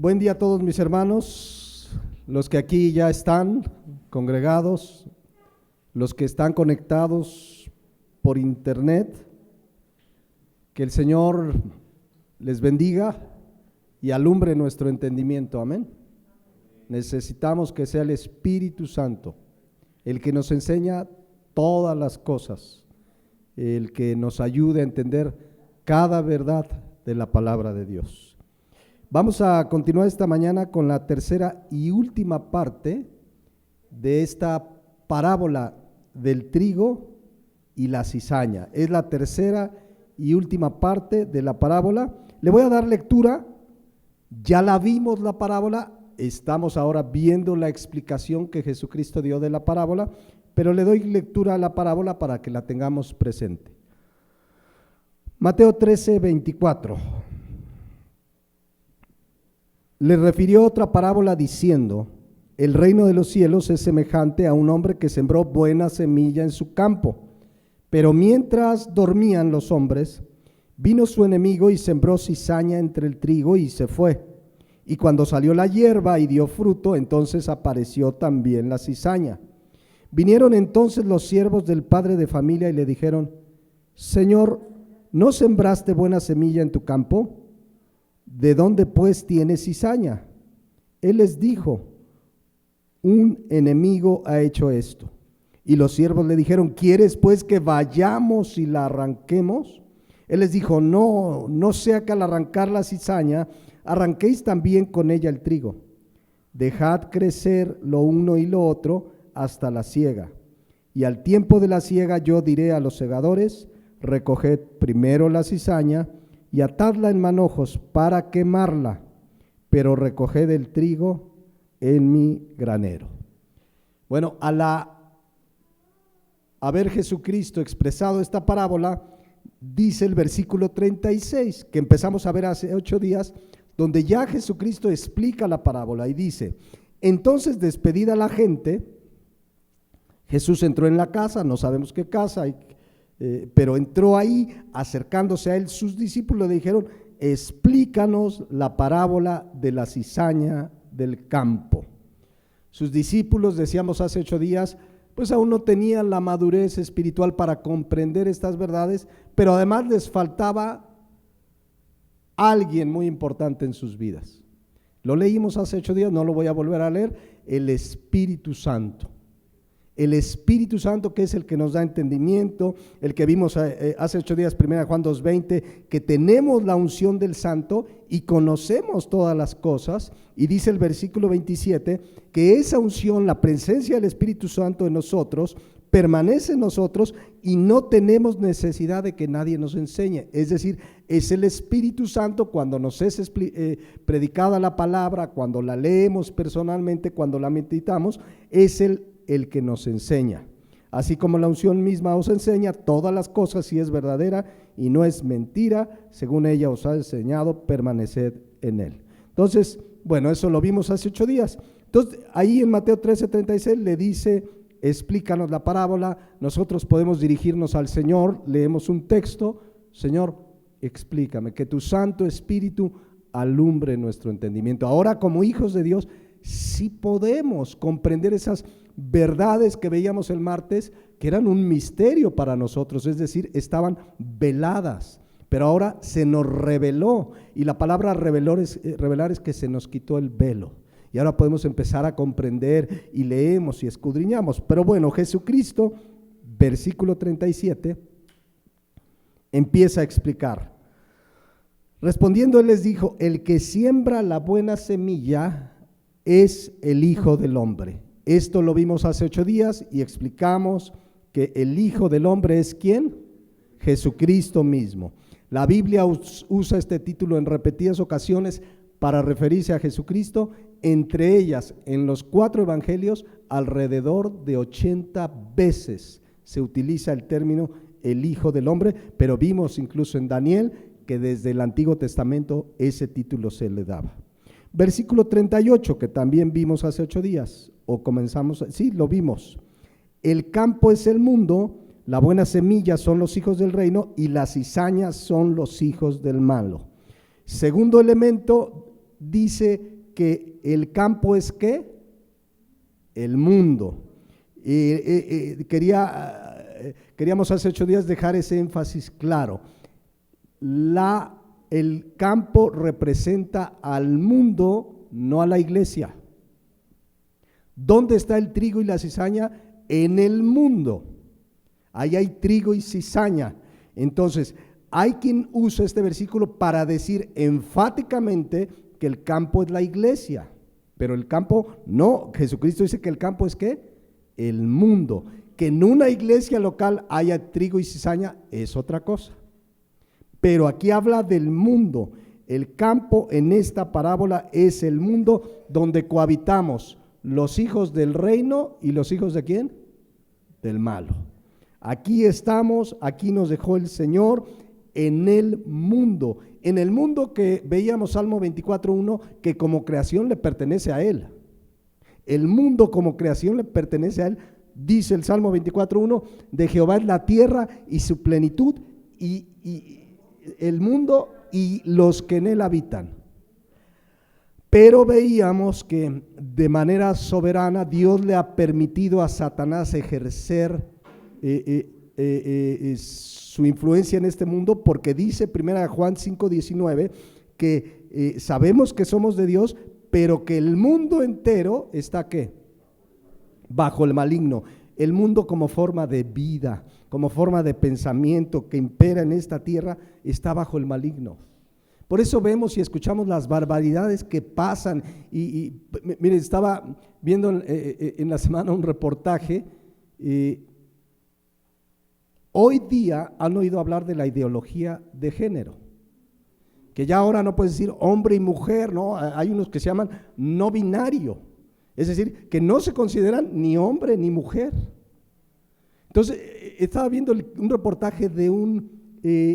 Buen día a todos mis hermanos, los que aquí ya están congregados, los que están conectados por internet. Que el Señor les bendiga y alumbre nuestro entendimiento, amén. Necesitamos que sea el Espíritu Santo el que nos enseña todas las cosas, el que nos ayude a entender cada verdad de la palabra de Dios. Vamos a continuar esta mañana con la tercera y última parte de esta parábola del trigo y la cizaña. Es la tercera y última parte de la parábola. Le voy a dar lectura. Ya la vimos la parábola, estamos ahora viendo la explicación que Jesucristo dio de la parábola, pero le doy lectura a la parábola para que la tengamos presente. Mateo 13, 24. Le refirió otra parábola diciendo: el reino de los cielos es semejante a un hombre que sembró buena semilla en su campo, pero mientras dormían los hombres, vino su enemigo y sembró cizaña entre el trigo y se fue. Y cuando salió la hierba y dio fruto, entonces apareció también la cizaña. Vinieron entonces los siervos del padre de familia y le dijeron: Señor, ¿no sembraste buena semilla en tu campo? ¿De dónde pues tienes cizaña? Él les dijo: un enemigo ha hecho esto. Y los siervos le dijeron: ¿quieres pues que vayamos y la arranquemos? Él les dijo: no sea que al arrancar la cizaña arranquéis también con ella el trigo. Dejad crecer lo uno y lo otro hasta la siega. Y al tiempo de la siega yo diré a los segadores: recoged primero la cizaña y atadla en manojos para quemarla, pero recoged el trigo en mi granero. Bueno, al haber Jesucristo expresado esta parábola, dice el versículo 36, que empezamos a ver hace 8 días, donde ya Jesucristo explica la parábola y dice: entonces, despedida la gente, Jesús entró en la casa, no sabemos qué casa, pero entró ahí. Acercándose a él, sus discípulos le dijeron: explícanos la parábola de la cizaña del campo. Sus discípulos, decíamos hace 8 días, pues aún no tenían la madurez espiritual para comprender estas verdades, pero además les faltaba alguien muy importante en sus vidas. Lo leímos hace 8 días, no lo voy a volver a leer: el Espíritu Santo. El Espíritu Santo, que es el que nos da entendimiento, el que vimos hace 8 días, 1 Juan 2:20, que tenemos la unción del Santo y conocemos todas las cosas. Y dice el versículo 27, que esa unción, la presencia del Espíritu Santo en nosotros, permanece en nosotros y no tenemos necesidad de que nadie nos enseñe. Es decir, es el Espíritu Santo cuando nos es predicada la palabra, cuando la leemos personalmente, cuando la meditamos, es el que nos enseña. Así como la unción misma os enseña todas las cosas, si es verdadera y no es mentira, según ella os ha enseñado, permaneced en él. Entonces, bueno, eso lo vimos hace 8 días. Entonces, ahí en Mateo 13:36 le dice: explícanos la parábola. Nosotros podemos dirigirnos al Señor, leemos un texto: Señor, explícame, que tu Santo Espíritu alumbre nuestro entendimiento. Ahora, como hijos de Dios, sí podemos comprender esas verdades que veíamos el martes, que eran un misterio para nosotros, es decir, estaban veladas, pero ahora se nos reveló, y la palabra revelar es que se nos quitó el velo, y ahora podemos empezar a comprender y leemos y escudriñamos. Pero bueno, Jesucristo, versículo 37, empieza a explicar. Respondiendo, él les dijo: el que siembra la buena semilla es el Hijo del Hombre. Esto lo vimos hace 8 días y explicamos que el Hijo del Hombre es ¿quién? Jesucristo mismo. La Biblia usa este título en repetidas ocasiones para referirse a Jesucristo, entre ellas en los 4 evangelios alrededor de 80 veces se utiliza el término el Hijo del Hombre, pero vimos incluso en Daniel que desde el Antiguo Testamento ese título se le daba. Versículo 38, que también vimos hace 8 días, o comenzamos, sí, lo vimos. El campo es el mundo, la buena semilla son los hijos del reino y las cizañas son los hijos del malo. Segundo elemento dice que el campo es ¿qué? El mundo. Queríamos hace 8 días dejar ese énfasis claro. El campo representa al mundo, no a la iglesia. ¿Dónde está el trigo y la cizaña? En el mundo. Ahí hay trigo y cizaña. Entonces, hay quien usa este versículo para decir enfáticamente que el campo es la iglesia, pero el campo no. Jesucristo dice que el campo es ¿qué? El mundo. Que en una iglesia local haya trigo y cizaña es otra cosa. Pero aquí habla del mundo. El campo en esta parábola es el mundo donde cohabitamos los hijos del reino y los hijos ¿de quién? Del malo. Aquí estamos, aquí nos dejó el Señor en el mundo que veíamos Salmo 24:1, que como creación le pertenece a Él. El mundo como creación le pertenece a Él. Dice el Salmo 24:1, de Jehová es la tierra y su plenitud, y el mundo y los que en él habitan. Pero veíamos que de manera soberana Dios le ha permitido a Satanás ejercer su influencia en este mundo, porque dice 1 Juan 5:19 que sabemos que somos de Dios, pero que el mundo entero está ¿qué? Bajo el maligno. El mundo como forma de vida, como forma de pensamiento que impera en esta tierra, está bajo el maligno. Por eso vemos y escuchamos las barbaridades que pasan. Miren, estaba viendo en la semana un reportaje. Hoy día han oído hablar de la ideología de género, que ya ahora no puedes decir hombre y mujer, ¿no? Hay unos que se llaman no binario, es decir, que no se consideran ni hombre ni mujer. Entonces, estaba viendo un reportaje de un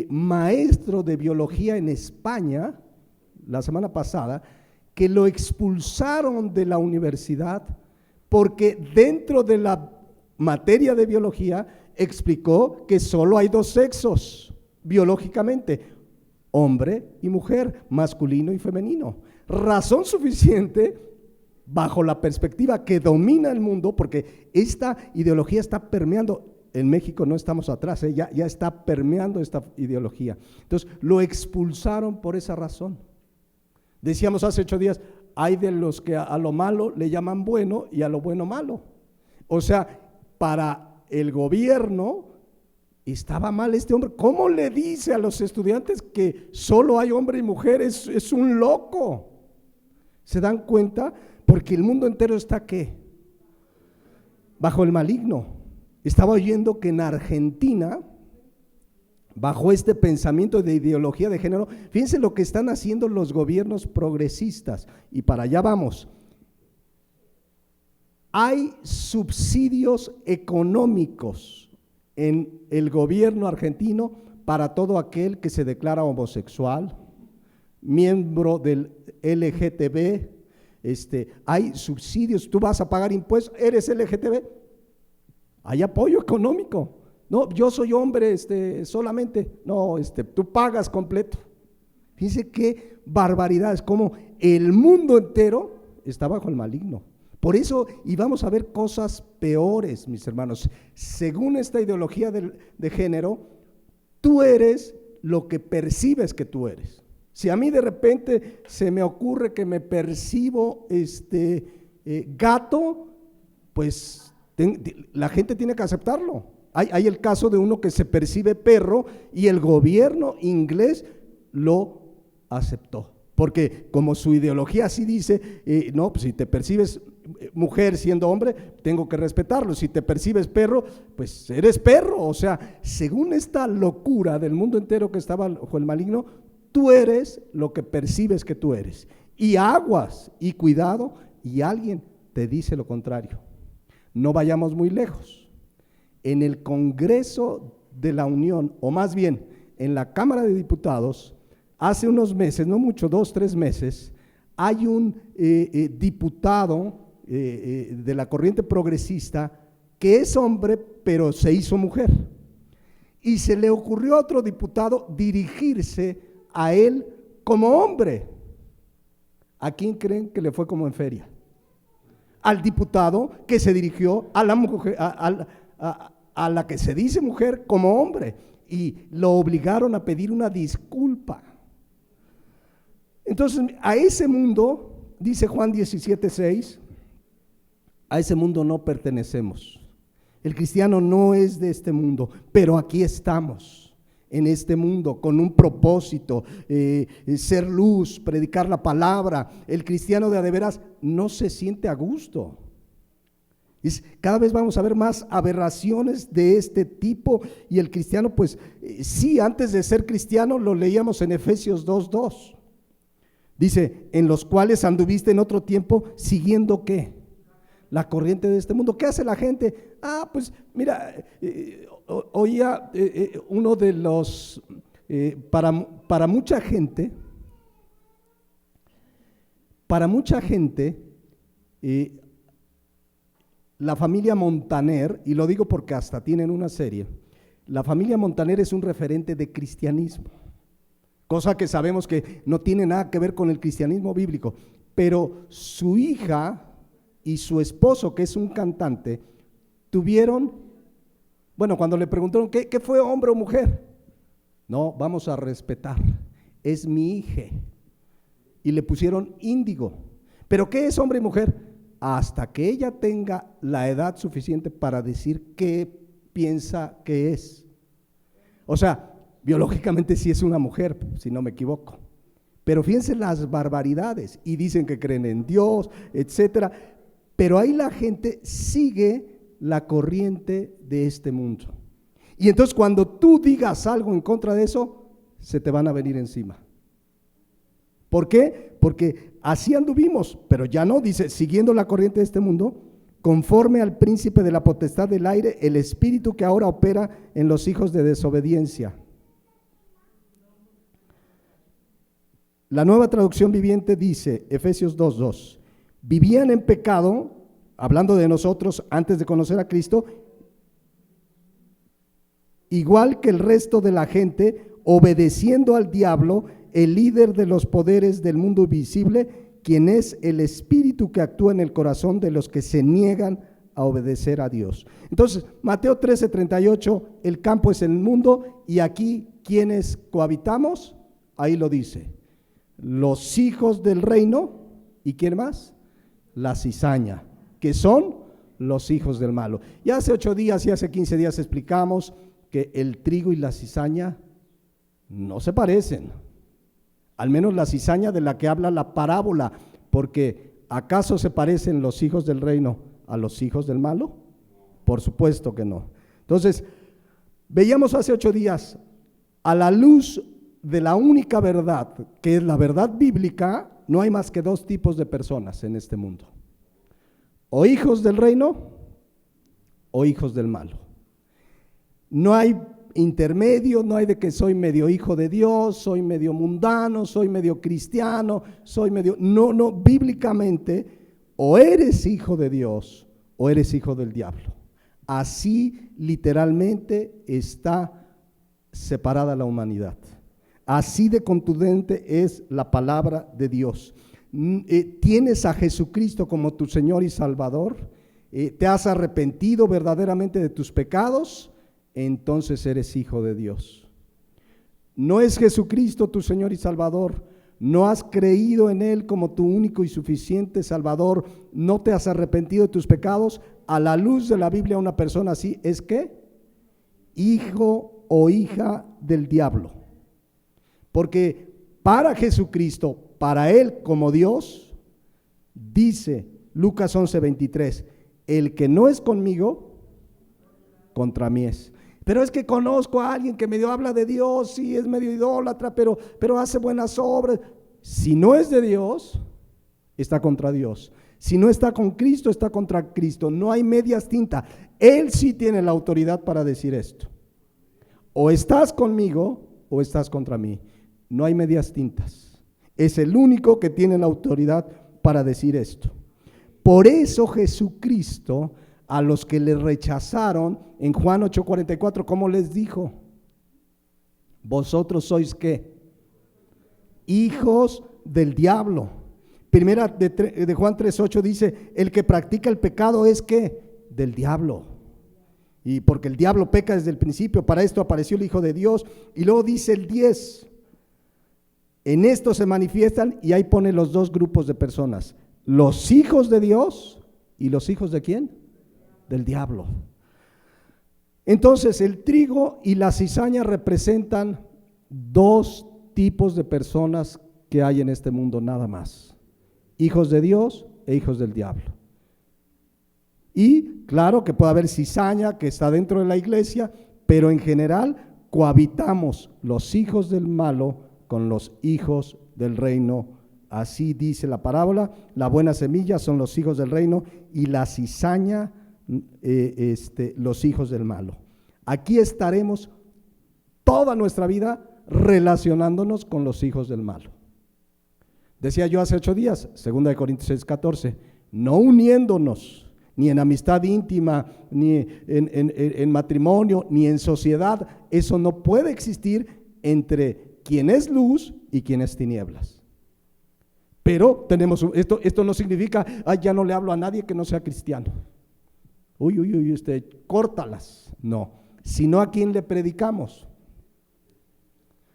maestro de biología en España, la semana pasada, que lo expulsaron de la universidad porque dentro de la materia de biología explicó que solo hay 2 sexos biológicamente, hombre y mujer, masculino y femenino. Razón suficiente bajo la perspectiva que domina el mundo, porque esta ideología está permeando. En México no estamos atrás, ya está permeando esta ideología. Entonces lo expulsaron por esa razón. Decíamos hace 8 días, hay de los que a lo malo le llaman bueno y a lo bueno malo. O sea, para el gobierno estaba mal este hombre. ¿Cómo le dice a los estudiantes que solo hay hombre y mujer? Es un loco. ¿Se dan cuenta? Porque el mundo entero está ¿qué? Bajo el maligno. Estaba oyendo que en Argentina, bajo este pensamiento de ideología de género, fíjense lo que están haciendo los gobiernos progresistas, y para allá vamos. Hay subsidios económicos en el gobierno argentino para todo aquel que se declara homosexual, miembro del LGTB. Hay subsidios, tú vas a pagar impuestos, eres LGTB, hay apoyo económico. No, yo soy hombre solamente, no, tú pagas completo. Fíjense qué barbaridades, como el mundo entero está bajo el maligno. Por eso, y vamos a ver cosas peores, mis hermanos. Según esta ideología de género, tú eres lo que percibes que tú eres. Si a mí de repente se me ocurre que me percibo gato, pues la gente tiene que aceptarlo. Hay el caso de uno que se percibe perro y el gobierno inglés lo aceptó, porque como su ideología así dice, no, pues si te percibes mujer siendo hombre, tengo que respetarlo. Si te percibes perro, pues eres perro. O sea, según esta locura del mundo entero que estaba bajo el maligno, tú eres lo que percibes que tú eres. Y aguas y cuidado, y alguien te dice lo contrario. No vayamos muy lejos. En el Congreso de la Unión, o más bien en la Cámara de Diputados, hace unos meses, no mucho, 2, 3 meses, hay un diputado de la corriente progresista que es hombre, pero se hizo mujer. Y se le ocurrió a otro diputado dirigirse a él como hombre. ¿A quién creen que le fue como en feria? Al diputado que se dirigió a la mujer, a la que se dice mujer como hombre, y lo obligaron a pedir una disculpa. Entonces, a ese mundo, dice Juan 17:6, a ese mundo no pertenecemos. El cristiano no es de este mundo, pero aquí estamos en este mundo con un propósito, ser luz, predicar la palabra. El cristiano de veras no se siente a gusto. Cada vez vamos a ver más aberraciones de este tipo, y el cristiano, pues sí, antes de ser cristiano, lo leíamos en Efesios 2:2. Dice, en los cuales anduviste en otro tiempo, siguiendo ¿qué? La corriente de este mundo. ¿Qué hace la gente? Pues mira, oía uno de los, para mucha gente, la familia Montaner, y lo digo porque hasta tienen una serie, la familia Montaner es un referente de cristianismo, cosa que sabemos que no tiene nada que ver con el cristianismo bíblico, pero su hija y su esposo, que es un cantante, tuvieron, bueno, cuando le preguntaron ¿qué fue, hombre o mujer? No, vamos a respetar, es mi hija, y le pusieron Índigo. ¿Pero qué es hombre y mujer? Hasta que ella tenga la edad suficiente para decir qué piensa que es. O sea, biológicamente sí es una mujer, si no me equivoco, pero fíjense las barbaridades, y dicen que creen en Dios, etcétera, pero ahí la gente sigue la corriente de este mundo, y entonces cuando tú digas algo en contra de eso, se te van a venir encima. ¿Por qué? Porque así anduvimos, pero ya no, dice, siguiendo la corriente de este mundo, conforme al príncipe de la potestad del aire, el espíritu que ahora opera en los hijos de desobediencia. La Nueva Traducción Viviente dice, Efesios 2:2, vivían en pecado, hablando de nosotros antes de conocer a Cristo, igual que el resto de la gente, obedeciendo al diablo, el líder de los poderes del mundo visible, quien es el espíritu que actúa en el corazón de los que se niegan a obedecer a Dios. Entonces, Mateo 13:38, el campo es el mundo, y aquí, ¿quiénes cohabitamos? Ahí lo dice, los hijos del reino, ¿y quién más? La cizaña, que son los hijos del malo. Y hace 8 días y hace 15 días explicamos que el trigo y la cizaña no se parecen, al menos la cizaña de la que habla la parábola, porque ¿acaso se parecen los hijos del reino a los hijos del malo? Por supuesto que no. Entonces, veíamos hace 8 días, a la luz de la única verdad, que es la verdad bíblica, no hay más que 2 tipos de personas en este mundo: o hijos del reino o hijos del malo. No hay intermedio, no hay de que soy medio hijo de Dios, soy medio mundano, soy medio cristiano, soy medio… No, bíblicamente, o eres hijo de Dios o eres hijo del diablo. Así literalmente está separada la humanidad. Así de contundente es la palabra de Dios. Tienes a Jesucristo como tu Señor y Salvador, te has arrepentido verdaderamente de tus pecados, entonces eres hijo de Dios. No es Jesucristo tu Señor y Salvador, no has creído en Él como tu único y suficiente Salvador, no te has arrepentido de tus pecados. A la luz de la Biblia, una persona así es ¿qué? Hijo o hija del diablo. Porque para Jesucristo, para Él como Dios, dice Lucas 11:23, el que no es conmigo, contra mí es. Pero es que conozco a alguien que medio habla de Dios y es medio idólatra, pero hace buenas obras. Si no es de Dios, está contra Dios. Si no está con Cristo, está contra Cristo. No hay medias tintas. Él sí tiene la autoridad para decir esto. O estás conmigo o estás contra mí. No hay medias tintas. Es el único que tiene la autoridad para decir esto. Por eso Jesucristo, a los que le rechazaron, en Juan 8:44, ¿cómo les dijo? Vosotros sois ¿qué? Hijos del diablo. Primera de Juan 3:8 dice, el que practica el pecado es ¿qué? Del diablo. Y porque el diablo peca desde el principio, para esto apareció el Hijo de Dios. Y luego dice el 10, en esto se manifiestan, y ahí pone los dos grupos de personas, los hijos de Dios y los hijos de ¿quién? Del diablo. Entonces el trigo y la cizaña representan dos tipos de personas que hay en este mundo nada más: hijos de Dios e hijos del diablo. Y claro que puede haber cizaña que está dentro de la iglesia, pero en general cohabitamos los hijos del malo con los hijos del reino. Así dice la parábola: la buena semilla son los hijos del reino y la cizaña los hijos del malo. Aquí estaremos toda nuestra vida relacionándonos con los hijos del malo. Decía yo hace 8 días, 2 Corintios 6:14, no uniéndonos ni en amistad íntima, ni en matrimonio, ni en sociedad. Eso no puede existir entre quien es luz y quien es tinieblas. Pero tenemos, esto no significa, ya no le hablo a nadie que no sea cristiano. Córtalas. No, sino a quien le predicamos.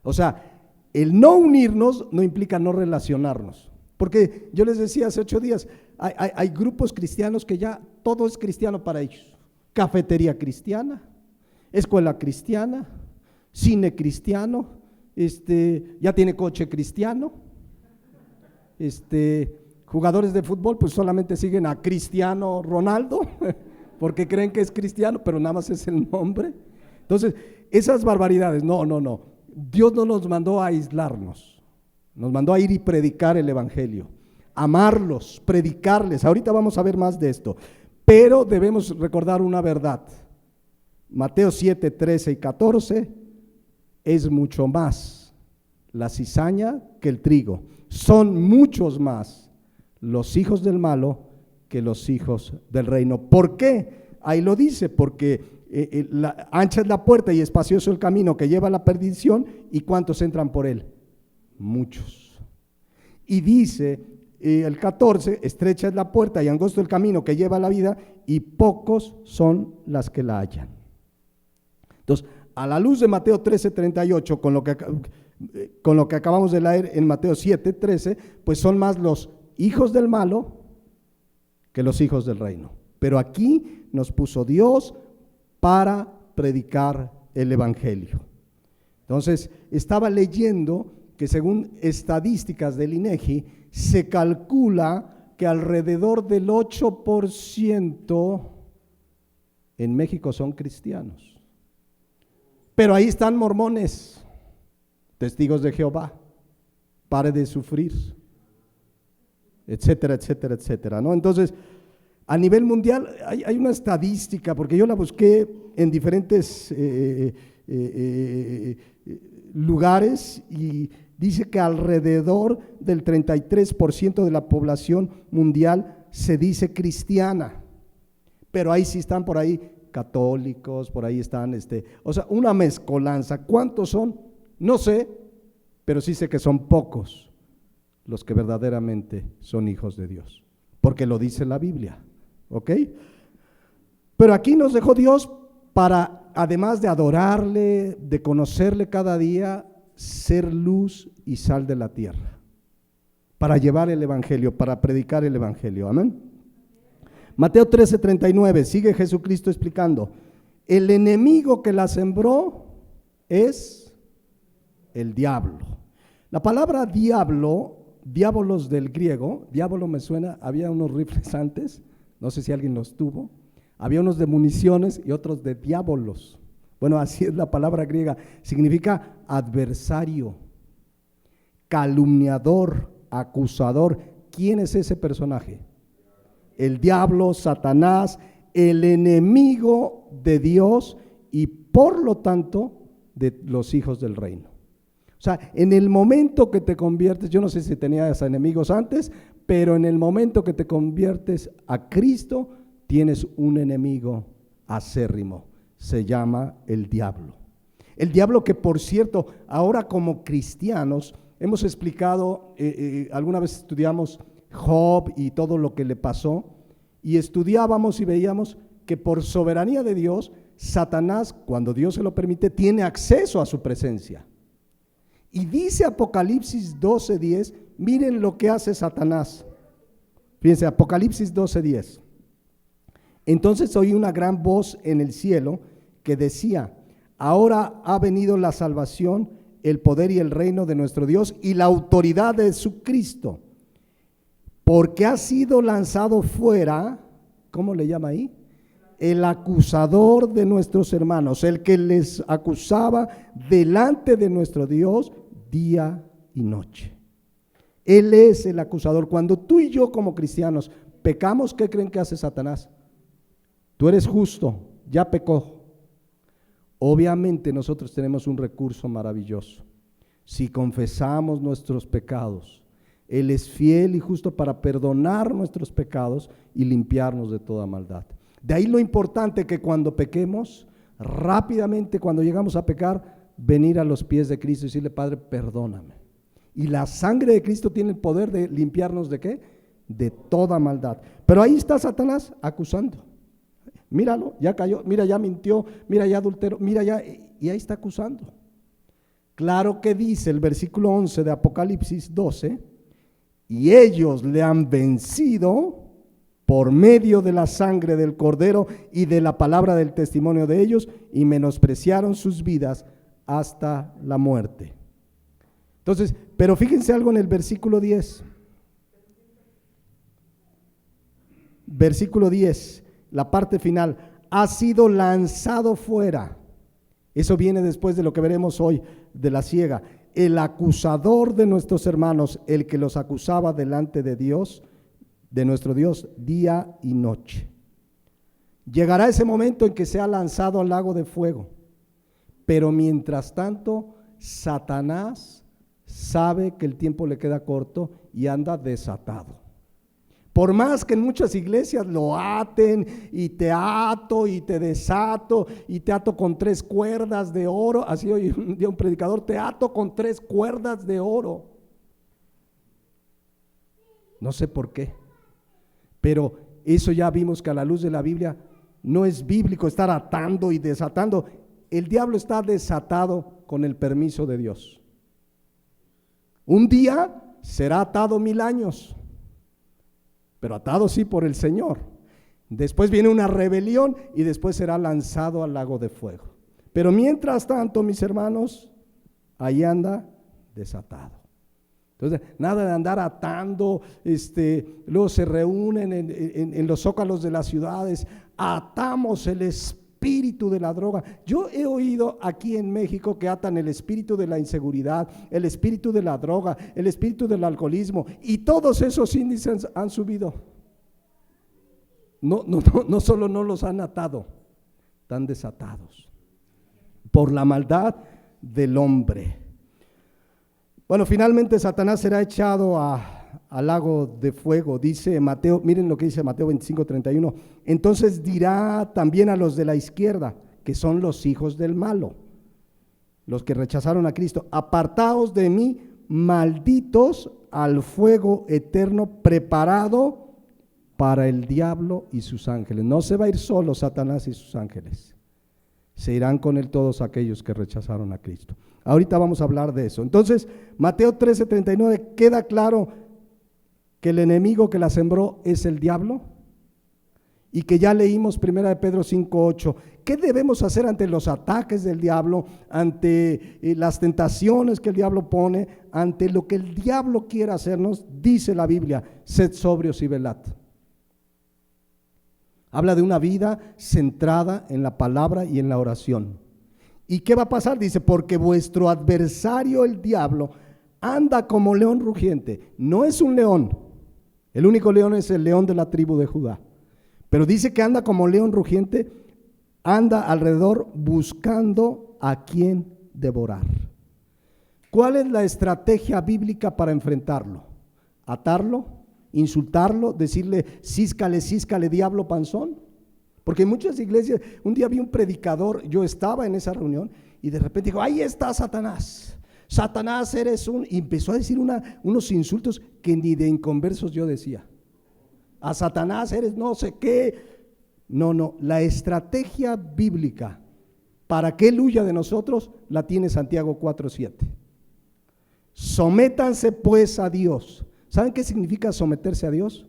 O sea, el no unirnos no implica no relacionarnos. Porque yo les decía hace 8 días, hay grupos cristianos que ya todo es cristiano para ellos. Cafetería cristiana, escuela cristiana, cine cristiano, ya tiene coche cristiano, jugadores de fútbol pues solamente siguen a Cristiano Ronaldo porque creen que es cristiano, pero nada más es el nombre. Entonces, esas barbaridades, no. Dios no nos mandó a aislarnos, nos mandó a ir y predicar el evangelio, amarlos, predicarles. Ahorita vamos a ver más de esto, pero debemos recordar una verdad. Mateo 7, 13 y 14 es mucho más la cizaña que el trigo. Son muchos más los hijos del malo que los hijos del reino. ¿Por qué? Ahí lo dice, porque ancha es la puerta y espacioso el camino que lleva a la perdición, ¿y cuántos entran por él? Muchos. Y dice el 14, estrecha es la puerta y angosto el camino que lleva a la vida, y pocos son las que la hallan. Entonces, a la luz de Mateo 13:38, con lo que acabamos de leer en Mateo 7:13, pues son más los hijos del malo que los hijos del reino. Pero aquí nos puso Dios para predicar el evangelio. Entonces, estaba leyendo que según estadísticas del INEGI, se calcula que alrededor del 8% en México son cristianos. Pero ahí están mormones, testigos de Jehová, pare de sufrir, etcétera, etcétera, etcétera, ¿no? Entonces, a nivel mundial hay una estadística, porque yo la busqué en diferentes lugares, y dice que alrededor del 33% de la población mundial se dice cristiana, pero ahí sí están por ahí católicos, por ahí están, o sea, una mezcolanza. ¿Cuántos son? No sé, pero sí sé que son pocos los que verdaderamente son hijos de Dios, porque lo dice la Biblia, ¿ok? Pero aquí nos dejó Dios para, además de adorarle, de conocerle cada día, ser luz y sal de la tierra, para llevar el evangelio, para predicar el evangelio, amén. Mateo 13:39, sigue Jesucristo explicando: el enemigo que la sembró es el diablo. La palabra diablo, diabolos del griego, diablo me suena, había unos rifles antes, no sé si alguien los tuvo, había unos de municiones y otros de diabolos. Bueno, así es la palabra griega, significa adversario, calumniador, acusador. ¿Quién es ese personaje? El diablo, Satanás, el enemigo de Dios y por lo tanto de los hijos del reino. O sea, en el momento que te conviertes, yo no sé si tenías enemigos antes, pero en el momento que te conviertes a Cristo, tienes un enemigo acérrimo, se llama el diablo. El diablo que, por cierto, ahora como cristianos hemos explicado, alguna vez estudiamos Job y todo lo que le pasó, y estudiábamos y veíamos que por soberanía de Dios, Satanás, cuando Dios se lo permite, tiene acceso a su presencia. Y dice Apocalipsis 12:10, miren lo que hace Satanás. Fíjense, Apocalipsis 12:10. Entonces oí una gran voz en el cielo que decía: ahora ha venido la salvación, el poder y el reino de nuestro Dios y la autoridad de su Cristo, porque ha sido lanzado fuera, ¿cómo le llama ahí? El acusador de nuestros hermanos, el que les acusaba delante de nuestro Dios día y noche. Él es el acusador. Cuando tú y yo como cristianos pecamos, ¿qué creen que hace Satanás? Tú eres justo, ya pecó. Obviamente nosotros tenemos un recurso maravilloso. Si confesamos nuestros pecados, Él es fiel y justo para perdonar nuestros pecados y limpiarnos de toda maldad. De ahí lo importante que cuando pequemos, rápidamente cuando llegamos a pecar, venir a los pies de Cristo y decirle: Padre, perdóname. Y la sangre de Cristo tiene el poder de limpiarnos ¿de qué? De toda maldad. Pero ahí está Satanás acusando. Míralo, ya cayó, mira, ya mintió, mira, ya adulteró, mira, ya, y ahí está acusando. Claro que dice el versículo 11 de Apocalipsis 12, y ellos le han vencido por medio de la sangre del Cordero y de la palabra del testimonio de ellos, y menospreciaron sus vidas hasta la muerte. Entonces, pero fíjense algo en el versículo 10. Versículo 10. La parte final, ha sido lanzado fuera. Eso viene después de lo que veremos hoy de la ciega. El acusador de nuestros hermanos, el que los acusaba delante de Dios, de nuestro Dios, día y noche. Llegará ese momento en que sea lanzado al lago de fuego. Pero mientras tanto, Satanás sabe que el tiempo le queda corto y anda desatado. Por más que en muchas iglesias lo aten y te ato y te desato y te ato con 3 cuerdas de oro, así hoy un día un predicador, te ato con 3 cuerdas de oro. No sé por qué, pero eso ya vimos que a la luz de la Biblia no es bíblico estar atando y desatando. El diablo está desatado con el permiso de Dios. Un día será atado 1000 años. Pero atado sí por el Señor. Después viene una rebelión y después será lanzado al lago de fuego. Pero mientras tanto, mis hermanos, ahí anda desatado. Entonces, nada de andar atando, luego se reúnen en los zócalos de las ciudades, atamos el espíritu de la droga. Yo he oído aquí en México que atan el espíritu de la inseguridad, el espíritu de la droga, el espíritu del alcoholismo, y todos esos índices han subido. No solo no los han atado, están desatados por la maldad del hombre. Bueno, finalmente Satanás será echado al lago de fuego. Dice Mateo, miren lo que dice Mateo 25:31. Entonces dirá también a los de la izquierda, que son los hijos del malo, los que rechazaron a Cristo: apartaos de mí, malditos, al fuego eterno preparado para el diablo y sus ángeles. No se va a ir solo Satanás y sus ángeles, se irán con él todos aquellos que rechazaron a Cristo. Ahorita vamos a hablar de eso. Entonces, Mateo 13:39, queda claro que el enemigo que la sembró es el diablo, y que ya leímos 1 Pedro 5:8. ¿Qué debemos hacer ante los ataques del diablo, ante las tentaciones que el diablo pone, ante lo que el diablo quiera hacernos? Dice la Biblia: sed sobrios y velad. Habla de una vida centrada en la palabra y en la oración. ¿Y qué va a pasar? Dice: porque vuestro adversario el diablo anda como león rugiente. No es un león, el único león es el león de la tribu de Judá, pero dice que anda como león rugiente, anda alrededor buscando a quien devorar. ¿Cuál es la estrategia bíblica para enfrentarlo? ¿Atarlo? ¿Insultarlo? ¿Decirle císcale, císcale, diablo panzón? Porque en muchas iglesias, un día vi un predicador, yo estaba en esa reunión y de repente dijo: ahí está Satanás, Satanás eres un... Y empezó a decir unos insultos que ni de inconversos yo decía. A Satanás eres no sé qué. No, la estrategia bíblica para que él huya de nosotros la tiene Santiago 4:7. Sométanse pues a Dios. ¿Saben qué significa someterse a Dios?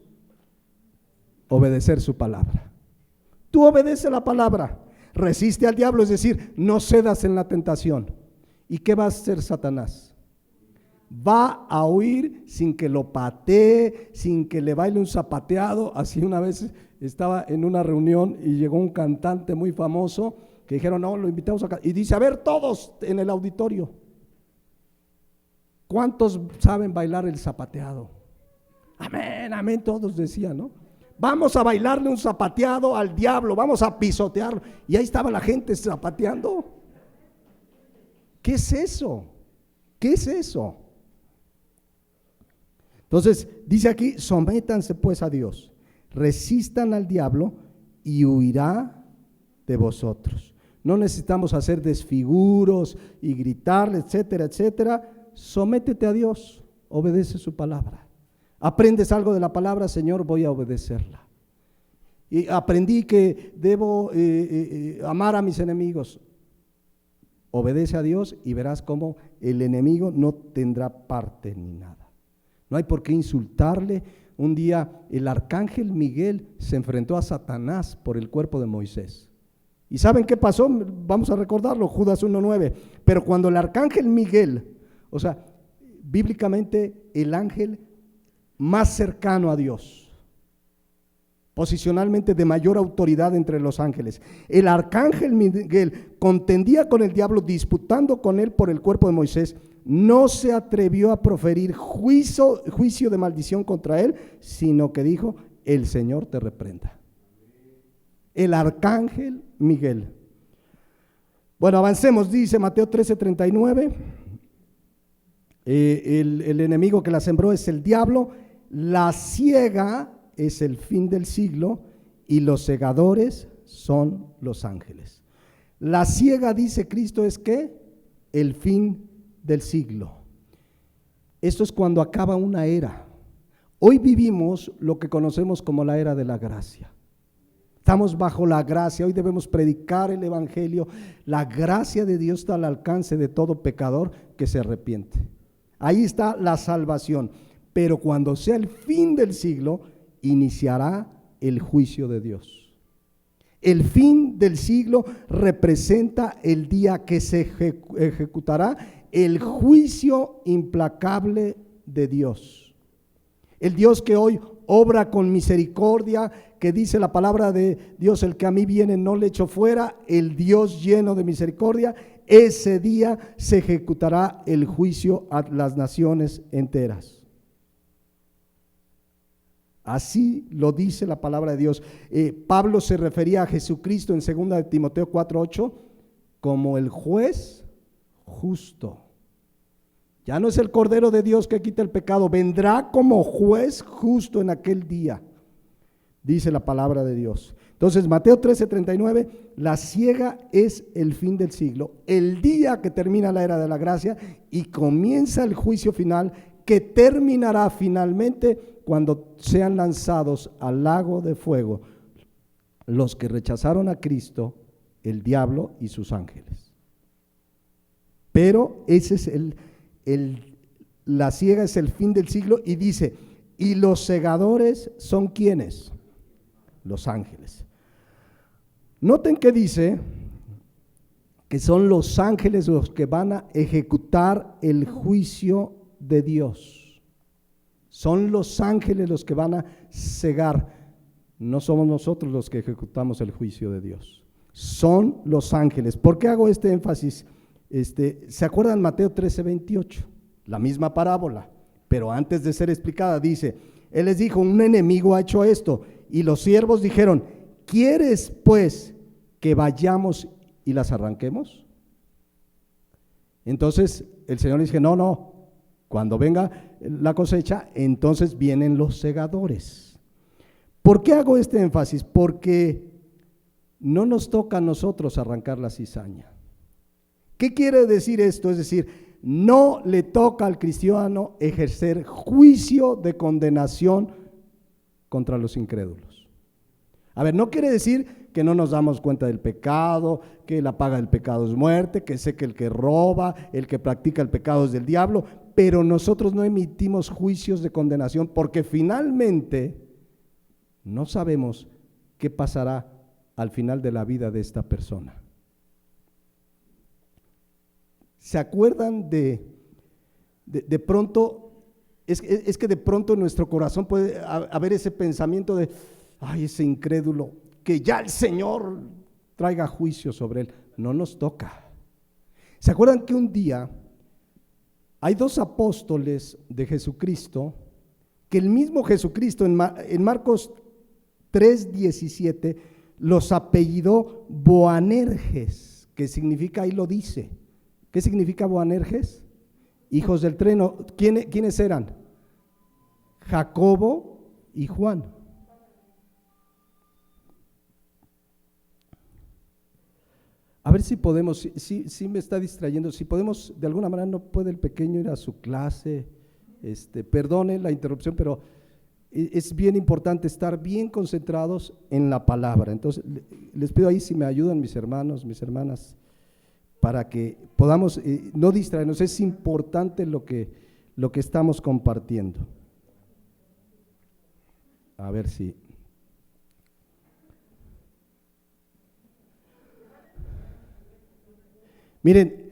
Obedecer su palabra. Tú obedeces la palabra, resiste al diablo, es decir, no cedas en la tentación. ¿Y qué va a hacer Satanás? Va a huir sin que lo patee, sin que le baile un zapateado. Así una vez estaba en una reunión y llegó un cantante muy famoso que dijeron, no, lo invitamos acá. Y dice, a ver todos en el auditorio, ¿cuántos saben bailar el zapateado? Amén, amén, todos decían, ¿no? Vamos a bailarle un zapateado al diablo, vamos a pisotearlo. Y ahí estaba la gente zapateando. ¿Qué es eso? ¿Qué es eso? Entonces, dice aquí, sométanse pues a Dios, resistan al diablo y huirá de vosotros. No necesitamos hacer desfiguros y gritarle, etcétera, etcétera. Sométete a Dios, obedece su palabra. Aprendes algo de la palabra, Señor, voy a obedecerla. Y aprendí que debo amar a mis enemigos. Obedece a Dios y verás cómo el enemigo no tendrá parte ni nada. No hay por qué insultarle. Un día el arcángel Miguel se enfrentó a Satanás por el cuerpo de Moisés. ¿Y saben qué pasó? Vamos a recordarlo, Judas 1:9. Pero cuando el arcángel Miguel, o sea, bíblicamente el ángel más cercano a Dios, posicionalmente de mayor autoridad entre los ángeles, el arcángel Miguel contendía con el diablo, disputando con él por el cuerpo de Moisés, no se atrevió a proferir juicio de maldición contra él, sino que dijo, el Señor te reprenda. El arcángel Miguel. Bueno, avancemos, dice Mateo 13:39, el enemigo que la sembró es el diablo, la siega es el fin del siglo y los segadores son los ángeles. La siega, dice Cristo, es ¿qué? El fin del siglo. Esto es cuando acaba una era. Hoy vivimos lo que conocemos como la era de la gracia. Estamos bajo la gracia, hoy debemos predicar el evangelio. La gracia de Dios está al alcance de todo pecador que se arrepiente. Ahí está la salvación. Pero cuando sea el fin del siglo, iniciará el juicio de Dios. El fin del siglo representa el día que se ejecutará el juicio implacable de Dios. El Dios que hoy obra con misericordia, que dice la palabra de Dios, el que a mí viene no le echo fuera, el Dios lleno de misericordia, ese día se ejecutará el juicio a las naciones enteras. Así lo dice la palabra de Dios. Pablo se refería a Jesucristo en 2 de Timoteo 4:8 como el juez justo. Ya no es el Cordero de Dios que quita el pecado, vendrá como juez justo en aquel día, dice la palabra de Dios. Entonces, Mateo 13:39, la siega es el fin del siglo, el día que termina la era de la gracia y comienza el juicio final, que terminará finalmente cuando sean lanzados al lago de fuego los que rechazaron a Cristo, el diablo y sus ángeles. Pero ese es la siega es el fin del siglo, y dice, y los segadores son ¿quiénes? Los ángeles. Noten que dice que son los ángeles los que van a ejecutar el juicio de Dios. Son los ángeles los que van a cegar. No somos nosotros los que ejecutamos el juicio de Dios. Son los ángeles. ¿Por qué hago este énfasis? ¿Se acuerdan Mateo 13:28? La misma parábola, pero antes de ser explicada dice, Él les dijo, un enemigo ha hecho esto, y los siervos dijeron, ¿quieres pues que vayamos y las arranquemos? Entonces el Señor les dice, no, cuando venga la cosecha, entonces vienen los segadores. ¿Por qué hago este énfasis? Porque no nos toca a nosotros arrancar la cizaña. ¿Qué quiere decir esto? Es decir, no le toca al cristiano ejercer juicio de condenación contra los incrédulos. A ver, no quiere decir que no nos damos cuenta del pecado, que la paga del pecado es muerte, que sé que el que roba, el que practica el pecado es del diablo, pero nosotros no emitimos juicios de condenación porque finalmente no sabemos qué pasará al final de la vida de esta persona. ¿Se acuerdan de pronto? Es que de pronto en nuestro corazón puede haber ese pensamiento de, ay, ese incrédulo, que ya el Señor traiga juicio sobre él. No nos toca. ¿Se acuerdan que un día hay dos apóstoles de Jesucristo, que el mismo Jesucristo en Marcos 3:17 los apellidó Boanerges, que significa, ahí lo dice. ¿Qué significa Boanerges? Hijos del trueno. ¿Quiénes eran? Jacobo y Juan. A ver si podemos, si me está distrayendo, si podemos, de alguna manera no puede el pequeño ir a su clase, perdone la interrupción, pero es bien importante estar bien concentrados en la palabra. Entonces, les pido ahí si me ayudan mis hermanos, mis hermanas, para que podamos no distraernos. Es importante lo que estamos compartiendo. A ver si… Miren,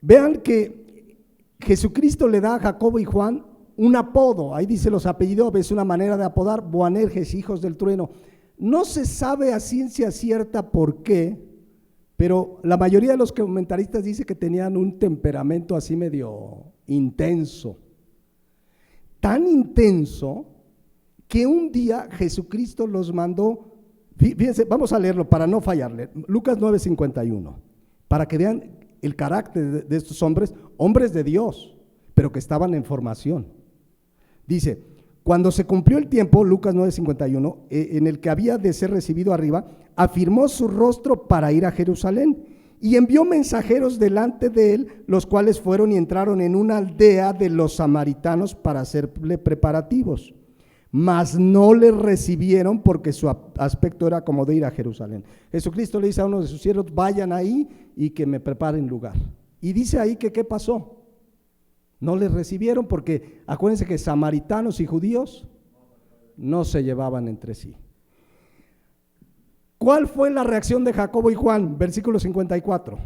vean que Jesucristo le da a Jacobo y Juan un apodo, ahí dice los apellidos, es una manera de apodar, Boanerges, hijos del trueno. No se sabe a ciencia cierta por qué, pero la mayoría de los comentaristas dice que tenían un temperamento así medio intenso, tan intenso que un día Jesucristo los mandó, fíjense, vamos a leerlo para no fallarle, Lucas 9:51, para que vean el carácter de estos hombres, hombres de Dios, pero que estaban en formación. Dice, cuando se cumplió el tiempo, Lucas 9:51, en el que había de ser recibido arriba, afirmó su rostro para ir a Jerusalén y envió mensajeros delante de él, los cuales fueron y entraron en una aldea de los samaritanos para hacerle preparativos. Mas no le recibieron porque su aspecto era como de ir a Jerusalén. Jesucristo le dice a uno de sus siervos, vayan ahí y que me preparen lugar. Y dice ahí que ¿qué pasó? No les recibieron porque acuérdense que samaritanos y judíos no se llevaban entre sí. ¿Cuál fue la reacción de Jacobo y Juan? Versículo 54.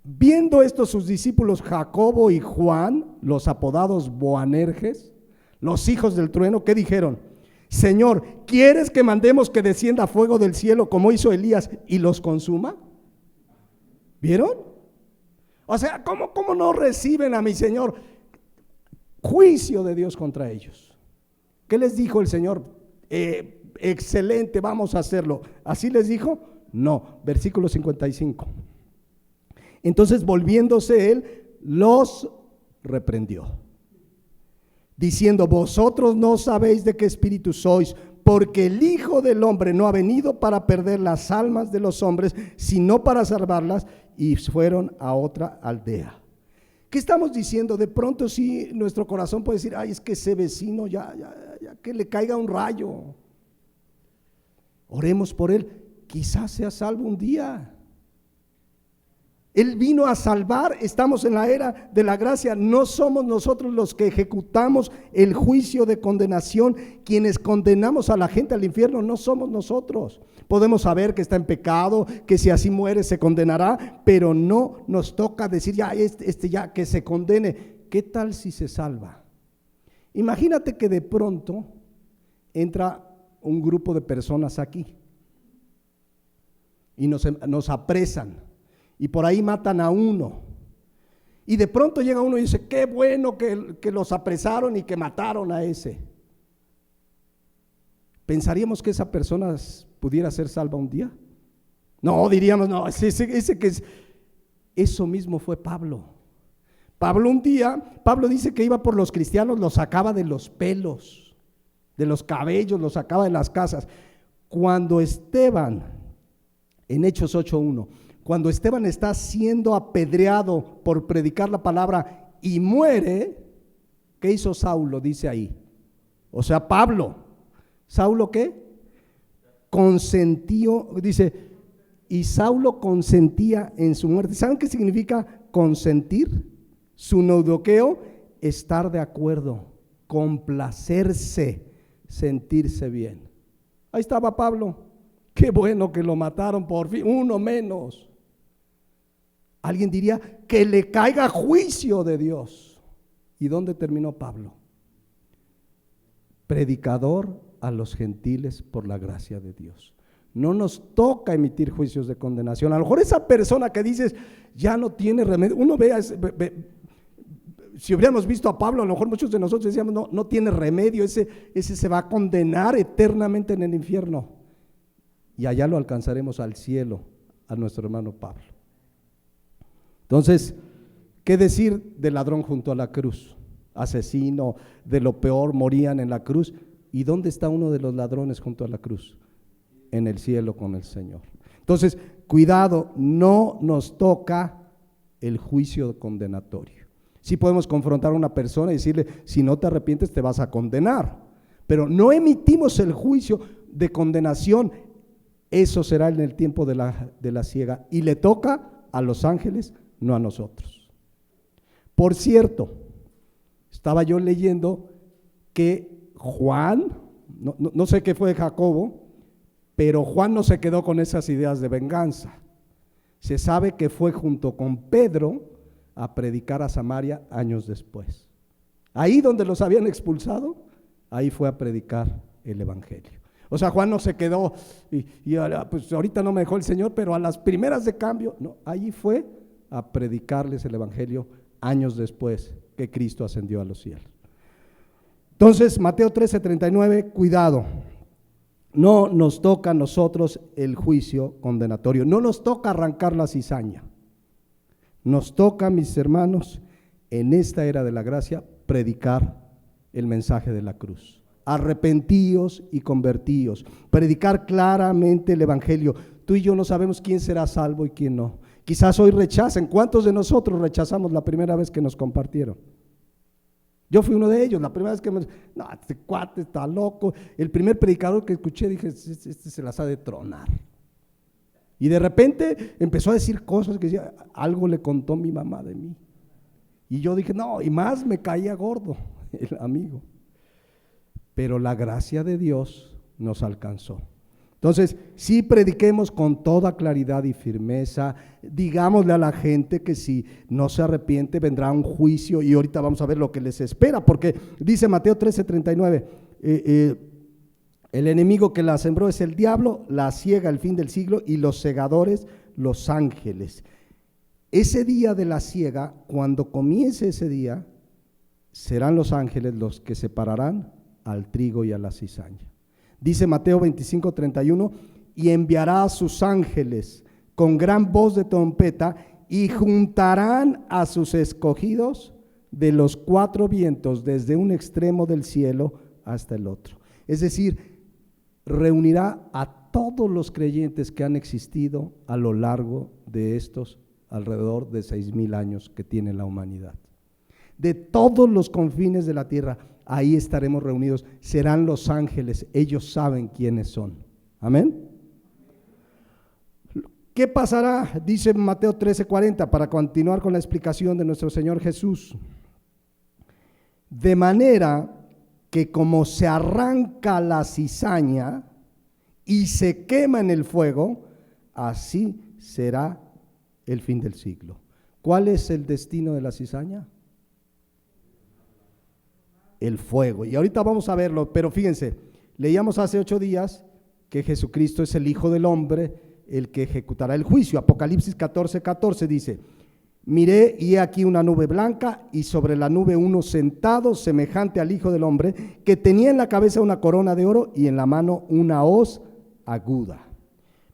Viendo esto sus discípulos Jacobo y Juan, los apodados Boanerges, los hijos del trueno, ¿qué dijeron? Señor, ¿quieres que mandemos que descienda fuego del cielo como hizo Elías y los consuma? ¿Vieron? O sea, ¿cómo no reciben a mi Señor? Juicio de Dios contra ellos. ¿Qué les dijo el Señor? Excelente, vamos a hacerlo. ¿Así les dijo? No, versículo 55. Entonces volviéndose él, los reprendió, diciendo, vosotros no sabéis de qué espíritu sois, porque el Hijo del Hombre no ha venido para perder las almas de los hombres, sino para salvarlas. Y fueron a otra aldea. ¿Qué estamos diciendo? De pronto sí, nuestro corazón puede decir, ay, es que ese vecino ya que le caiga un rayo. Oremos por él, quizás sea salvo un día. Él vino a salvar, estamos en la era de la gracia, no somos nosotros los que ejecutamos el juicio de condenación, quienes condenamos a la gente al infierno, no somos nosotros. Podemos saber que está en pecado, que si así muere se condenará, pero no nos toca decir ya ya que se condene. ¿Qué tal si se salva? Imagínate que de pronto entra un grupo de personas aquí y nos apresan. Y por ahí matan a uno. Y de pronto llega uno y dice, qué bueno que los apresaron y que mataron a ese. ¿Pensaríamos que esa persona pudiera ser salva un día? No, diríamos, no, ese que es. Eso mismo fue Pablo. Pablo dice que iba por los cristianos, los sacaba de los pelos, de los cabellos, los sacaba de las casas. Cuando Esteban, en Hechos 8:1, cuando Esteban está siendo apedreado por predicar la palabra y muere, ¿qué hizo Saulo? Dice ahí. O sea, Pablo. ¿Saulo qué? Consentió, dice, y Saulo consentía en su muerte. ¿Saben qué significa consentir? Sunodoqueo, estar de acuerdo, complacerse, sentirse bien. Ahí estaba Pablo. Qué bueno que lo mataron por fin, uno menos. Alguien diría que le caiga juicio de Dios. ¿Y dónde terminó Pablo? Predicador a los gentiles por la gracia de Dios. No nos toca emitir juicios de condenación. A lo mejor esa persona que dices ya no tiene remedio, uno si hubiéramos visto a Pablo, a lo mejor muchos de nosotros decíamos no tiene remedio, ese se va a condenar eternamente en el infierno y allá lo alcanzaremos al cielo, a nuestro hermano Pablo. Entonces, ¿qué decir del ladrón junto a la cruz? Asesino, de lo peor, morían en la cruz. ¿Y dónde está uno de los ladrones junto a la cruz? En el cielo con el Señor. Entonces, cuidado, no nos toca el juicio condenatorio. Sí podemos confrontar a una persona y decirle, si no te arrepientes te vas a condenar, pero no emitimos el juicio de condenación. Eso será en el tiempo de la siega y le toca a los ángeles, no a nosotros. Por cierto, estaba yo leyendo que Juan, no sé qué fue de Jacobo, pero Juan no se quedó con esas ideas de venganza. Se sabe que fue junto con Pedro a predicar a Samaria años después. Ahí donde los habían expulsado, ahí fue a predicar el evangelio. O sea, Juan no se quedó y pues ahorita no me dejó el Señor, pero a las primeras de cambio, no, allí fue a predicarles el evangelio años después que Cristo ascendió a los cielos. Entonces, Mateo 13:39, cuidado, no nos toca a nosotros el juicio condenatorio, no nos toca arrancar la cizaña, nos toca, mis hermanos, en esta era de la gracia, predicar el mensaje de la cruz. Arrepentíos y convertíos, predicar claramente el evangelio. Tú y yo no sabemos quién será salvo y quién no. Quizás hoy rechacen. ¿Cuántos de nosotros rechazamos la primera vez que nos compartieron? Yo fui uno de ellos, la primera vez que este cuate está loco. El primer predicador que escuché dije, este se las ha de tronar. Y de repente empezó a decir cosas que decía, algo le contó mi mamá de mí. Y yo dije, no, y más me caía gordo el amigo. Pero la gracia de Dios nos alcanzó. Entonces, sí prediquemos con toda claridad y firmeza, digámosle a la gente que si no se arrepiente vendrá un juicio y ahorita vamos a ver lo que les espera, porque dice Mateo 13:39, el enemigo que la sembró es el diablo, la siega el fin del siglo y los segadores los ángeles. Ese día de la siega, cuando comience ese día, serán los ángeles los que separarán al trigo y a la cizaña. Dice Mateo 25:31, y enviará a sus ángeles con gran voz de trompeta y juntarán a sus escogidos de los cuatro vientos desde un extremo del cielo hasta el otro. Es decir, reunirá a todos los creyentes que han existido a lo largo de estos alrededor de 6,000 años que tiene la humanidad. De todos los confines de la tierra, ahí estaremos reunidos, serán los ángeles, ellos saben quiénes son. Amén. ¿Qué pasará? Dice Mateo 13:40, para continuar con la explicación de nuestro Señor Jesús. De manera que como se arranca la cizaña y se quema en el fuego, así será el fin del siglo. ¿Cuál es el destino de la cizaña? El fuego. Y ahorita vamos a verlo, pero fíjense, leíamos hace 8 días que Jesucristo es el Hijo del Hombre, el que ejecutará el juicio. Apocalipsis 14:14 dice, miré y he aquí una nube blanca y sobre la nube uno sentado semejante al Hijo del Hombre, que tenía en la cabeza una corona de oro y en la mano una hoz aguda.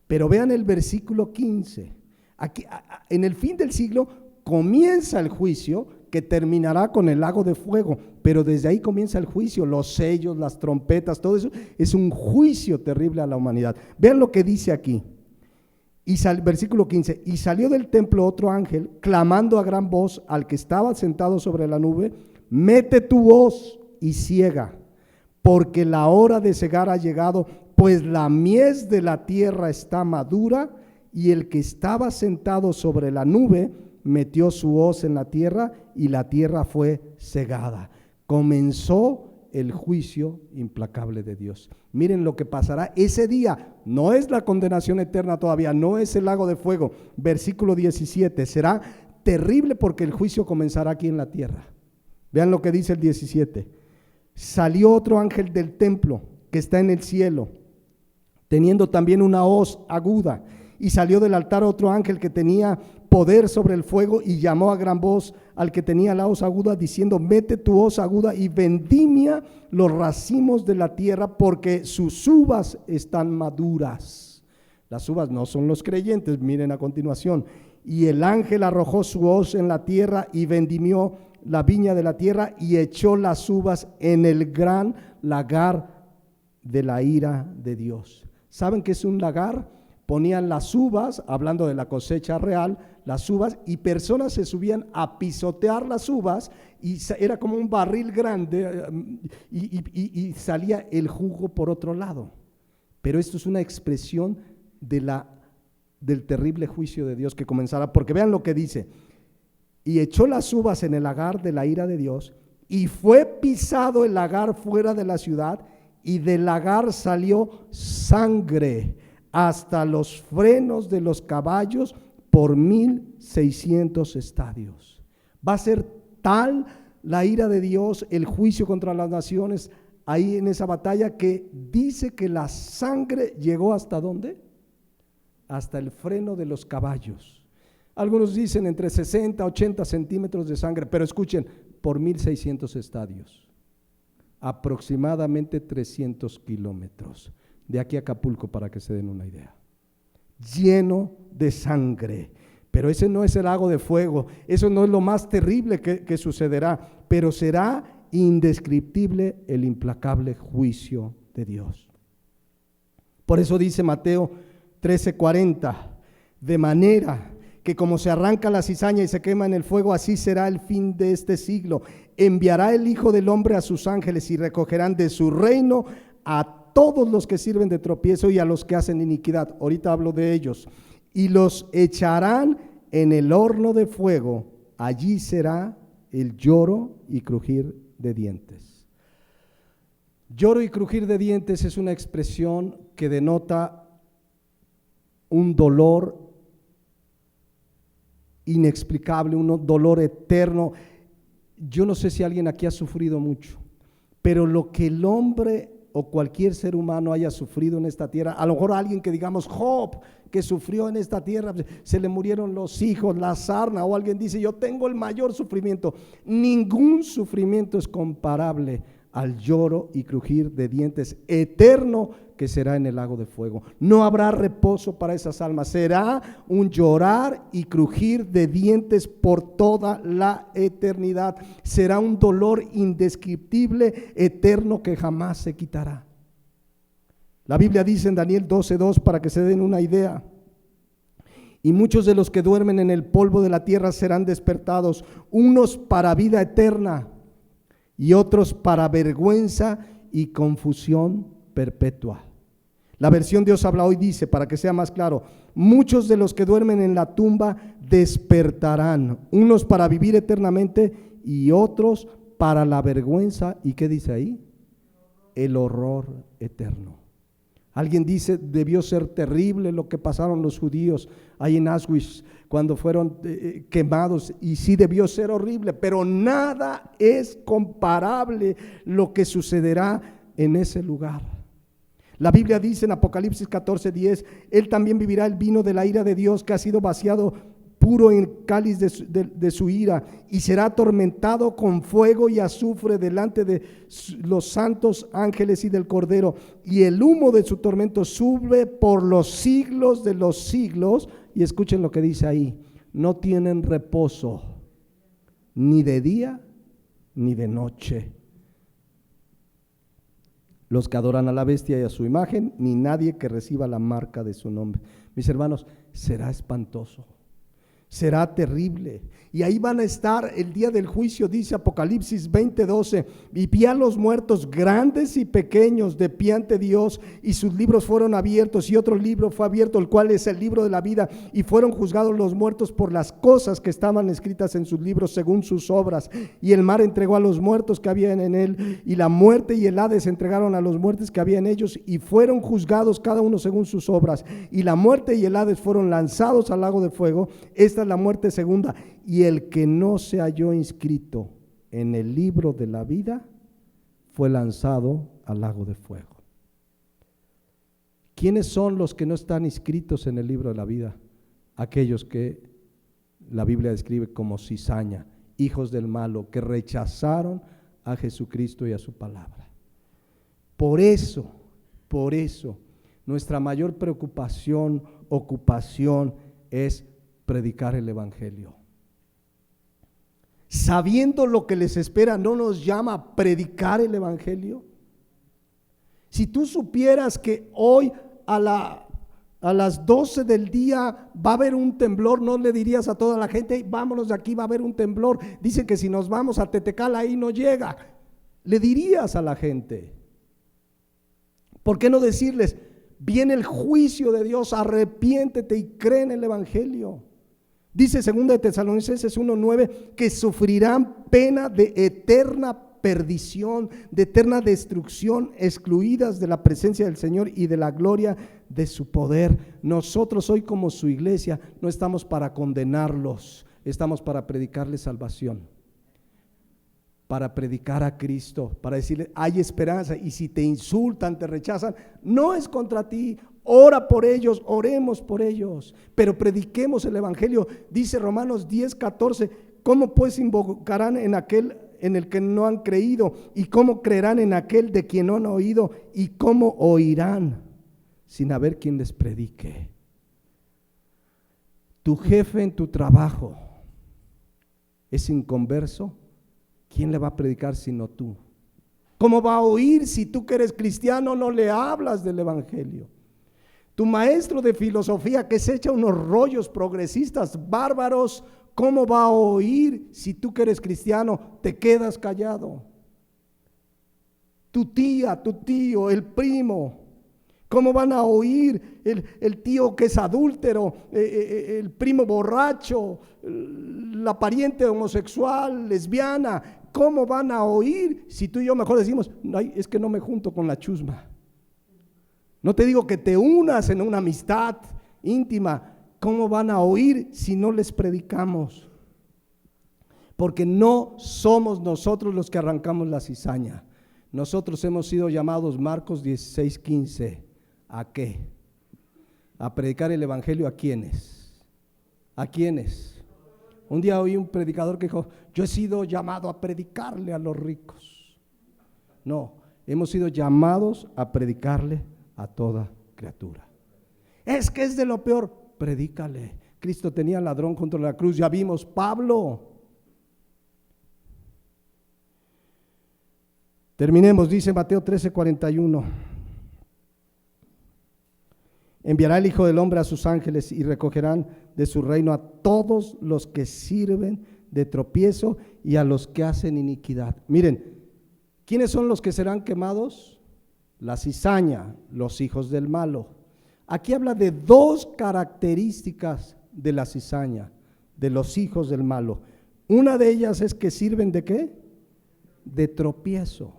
Pero vean el versículo 15, aquí en el fin del siglo comienza el juicio que terminará con el lago de fuego, pero desde ahí comienza el juicio, los sellos, las trompetas, todo eso es un juicio terrible a la humanidad. Vean lo que dice aquí, Versículo 15, y salió del templo otro ángel, clamando a gran voz al que estaba sentado sobre la nube, mete tu voz y ciega, porque la hora de cegar ha llegado, pues la mies de la tierra está madura. Y el que estaba sentado sobre la nube metió su hoz en la tierra y la tierra fue cegada. Comenzó el juicio implacable de Dios. Miren lo que pasará ese día. No es la condenación eterna todavía, no es el lago de fuego. Versículo 17, será terrible porque el juicio comenzará aquí en la tierra. Vean lo que dice el 17. Salió otro ángel del templo que está en el cielo, teniendo también una hoz aguda. Y salió del altar otro ángel que tenía poder sobre el fuego y llamó a gran voz al que tenía la hoz aguda, diciendo: mete tu hoz aguda y vendimia los racimos de la tierra, porque sus uvas están maduras. Las uvas no son los creyentes, miren a continuación. Y el ángel arrojó su hoz en la tierra y vendimió la viña de la tierra y echó las uvas en el gran lagar de la ira de Dios. ¿Saben qué es un lagar? Ponían las uvas, hablando de la cosecha real, las uvas, y personas se subían a pisotear las uvas, y era como un barril grande, y salía el jugo por otro lado. Pero esto es una expresión del terrible juicio de Dios que comenzará, porque vean lo que dice: y echó las uvas en el lagar de la ira de Dios, y fue pisado el lagar fuera de la ciudad, y del lagar salió sangre hasta los frenos de los caballos por 1,600 estadios. Va a ser tal la ira de Dios, el juicio contra las naciones ahí en esa batalla, que dice que la sangre llegó ¿hasta dónde? Hasta el freno de los caballos. Algunos dicen entre 60 a 80 centímetros de sangre, pero escuchen, por 1,600 estadios, aproximadamente 300 kilómetros. De aquí a Acapulco, para que se den una idea, lleno de sangre. Pero ese no es el lago de fuego, eso no es lo más terrible que sucederá, pero será indescriptible el implacable juicio de Dios. Por eso dice Mateo 13:40, de manera que como se arranca la cizaña y se quema en el fuego, así será el fin de este siglo. Enviará el Hijo del Hombre a sus ángeles y recogerán de su reino a todos los que sirven de tropiezo y a los que hacen iniquidad. Ahorita hablo de ellos. Y los echarán en el horno de fuego. Allí será el lloro y crujir de dientes. Lloro y crujir de dientes es una expresión que denota un dolor inexplicable, un dolor eterno. Yo no sé si alguien aquí ha sufrido mucho, pero lo que el hombre o cualquier ser humano haya sufrido en esta tierra, a lo mejor alguien que digamos Job, que sufrió en esta tierra, se le murieron los hijos, la sarna, o alguien dice yo tengo el mayor sufrimiento. Ningún sufrimiento es comparable al lloro y crujir de dientes eterno que será en el lago de fuego. No habrá reposo para esas almas, será un llorar y crujir de dientes por toda la eternidad. Será un dolor indescriptible, eterno, que jamás se quitará. La Biblia dice en Daniel 12:2, para que se den una idea: y muchos de los que duermen en el polvo de la tierra serán despertados, unos para vida eterna y otros para vergüenza y confusión perpetua. La versión Dios habla hoy dice, para que sea más claro: muchos de los que duermen en la tumba despertarán, unos para vivir eternamente y otros para la vergüenza. ¿Y qué dice ahí? El horror eterno. Alguien dice, debió ser terrible lo que pasaron los judíos ahí en Auschwitz cuando fueron quemados, y sí debió ser horrible, pero nada es comparable lo que sucederá en ese lugar. La Biblia dice en Apocalipsis 14:10, él también vivirá el vino de la ira de Dios que ha sido vaciado puro en el cáliz de su ira, y será atormentado con fuego y azufre delante de los santos ángeles y del Cordero, y el humo de su tormento sube por los siglos de los siglos. Y escuchen lo que dice ahí: no tienen reposo ni de día ni de noche. los que adoran a la bestia y a su imagen, ni nadie que reciba la marca de su nombre. Mis hermanos, será espantoso, será terrible. Y ahí van a estar el día del juicio, dice Apocalipsis 20:12, y vi a los muertos grandes y pequeños de pie ante Dios, y sus libros fueron abiertos, y otro libro fue abierto, el cual es el libro de la vida, y fueron juzgados los muertos por las cosas que estaban escritas en sus libros según sus obras. Y el mar entregó a los muertos que habían en él, y la muerte y el Hades entregaron a los muertos que había en ellos, y fueron juzgados cada uno según sus obras. Y la muerte y el Hades fueron lanzados al lago de fuego. Esta es la muerte segunda. Y el que no se halló inscrito en el libro de la vida fue lanzado al lago de fuego. ¿Quiénes son los que no están inscritos en el libro de la vida? Aquellos que la Biblia describe como cizaña, hijos del malo, que rechazaron a Jesucristo y a su palabra. Por eso, nuestra mayor preocupación, ocupación es predicar el evangelio. Sabiendo lo que les espera, ¿no nos llama a predicar el evangelio? Si tú supieras que hoy a las 12 del día va a haber un temblor, ¿no le dirías a toda la gente, vámonos de aquí, va a haber un temblor? Dicen que si nos vamos a Tetecal ahí no llega. Le dirías a la gente. ¿Por qué no decirles, viene el juicio de Dios, arrepiéntete y cree en el evangelio? Dice 2 de Tesalonicenses 1:9 que sufrirán pena de eterna perdición, de eterna destrucción, excluidas de la presencia del Señor y de la gloria de su poder. Nosotros hoy como su iglesia no estamos para condenarlos, estamos para predicarles salvación, para predicar a Cristo, para decirle hay esperanza, y si te insultan, te rechazan, no es contra ti. Ora por ellos, oremos por ellos, pero prediquemos el evangelio. Dice Romanos 10:14, ¿cómo pues invocarán en aquel en el que no han creído? ¿Y cómo creerán en aquel de quien no han oído? ¿Y cómo oirán sin haber quien les predique? Tu jefe en tu trabajo es inconverso, ¿quién le va a predicar sino tú? ¿Cómo va a oír si tú que eres cristiano no le hablas del evangelio? Tu maestro de filosofía que se echa unos rollos progresistas bárbaros, ¿cómo va a oír si tú que eres cristiano te quedas callado? Tu tía, tu tío, el primo, ¿cómo van a oír el tío que es adúltero, el primo borracho, la pariente homosexual, lesbiana? ¿Cómo van a oír si tú y yo mejor decimos, ay, es que no me junto con la chusma? No te digo que te unas en una amistad íntima. ¿Cómo van a oír si no les predicamos? Porque no somos nosotros los que arrancamos la cizaña. Nosotros hemos sido llamados, Marcos 16:15, ¿a qué? A predicar el evangelio. ¿A quiénes? ¿A quiénes? Un día oí un predicador que dijo, yo he sido llamado a predicarle a los ricos. No, hemos sido llamados a predicarle a toda criatura. Es que es de lo peor, predícale. Cristo tenía al ladrón junto a la cruz, ya vimos. Pablo. Terminemos, dice Mateo 13:41. Enviará el Hijo del Hombre a sus ángeles y recogerán de su reino a todos los que sirven de tropiezo y a los que hacen iniquidad. Miren, ¿quiénes son los que serán quemados? La cizaña, los hijos del malo. Aquí habla de dos características de la cizaña, de los hijos del malo. Una de ellas es que sirven ¿de qué? De tropiezo.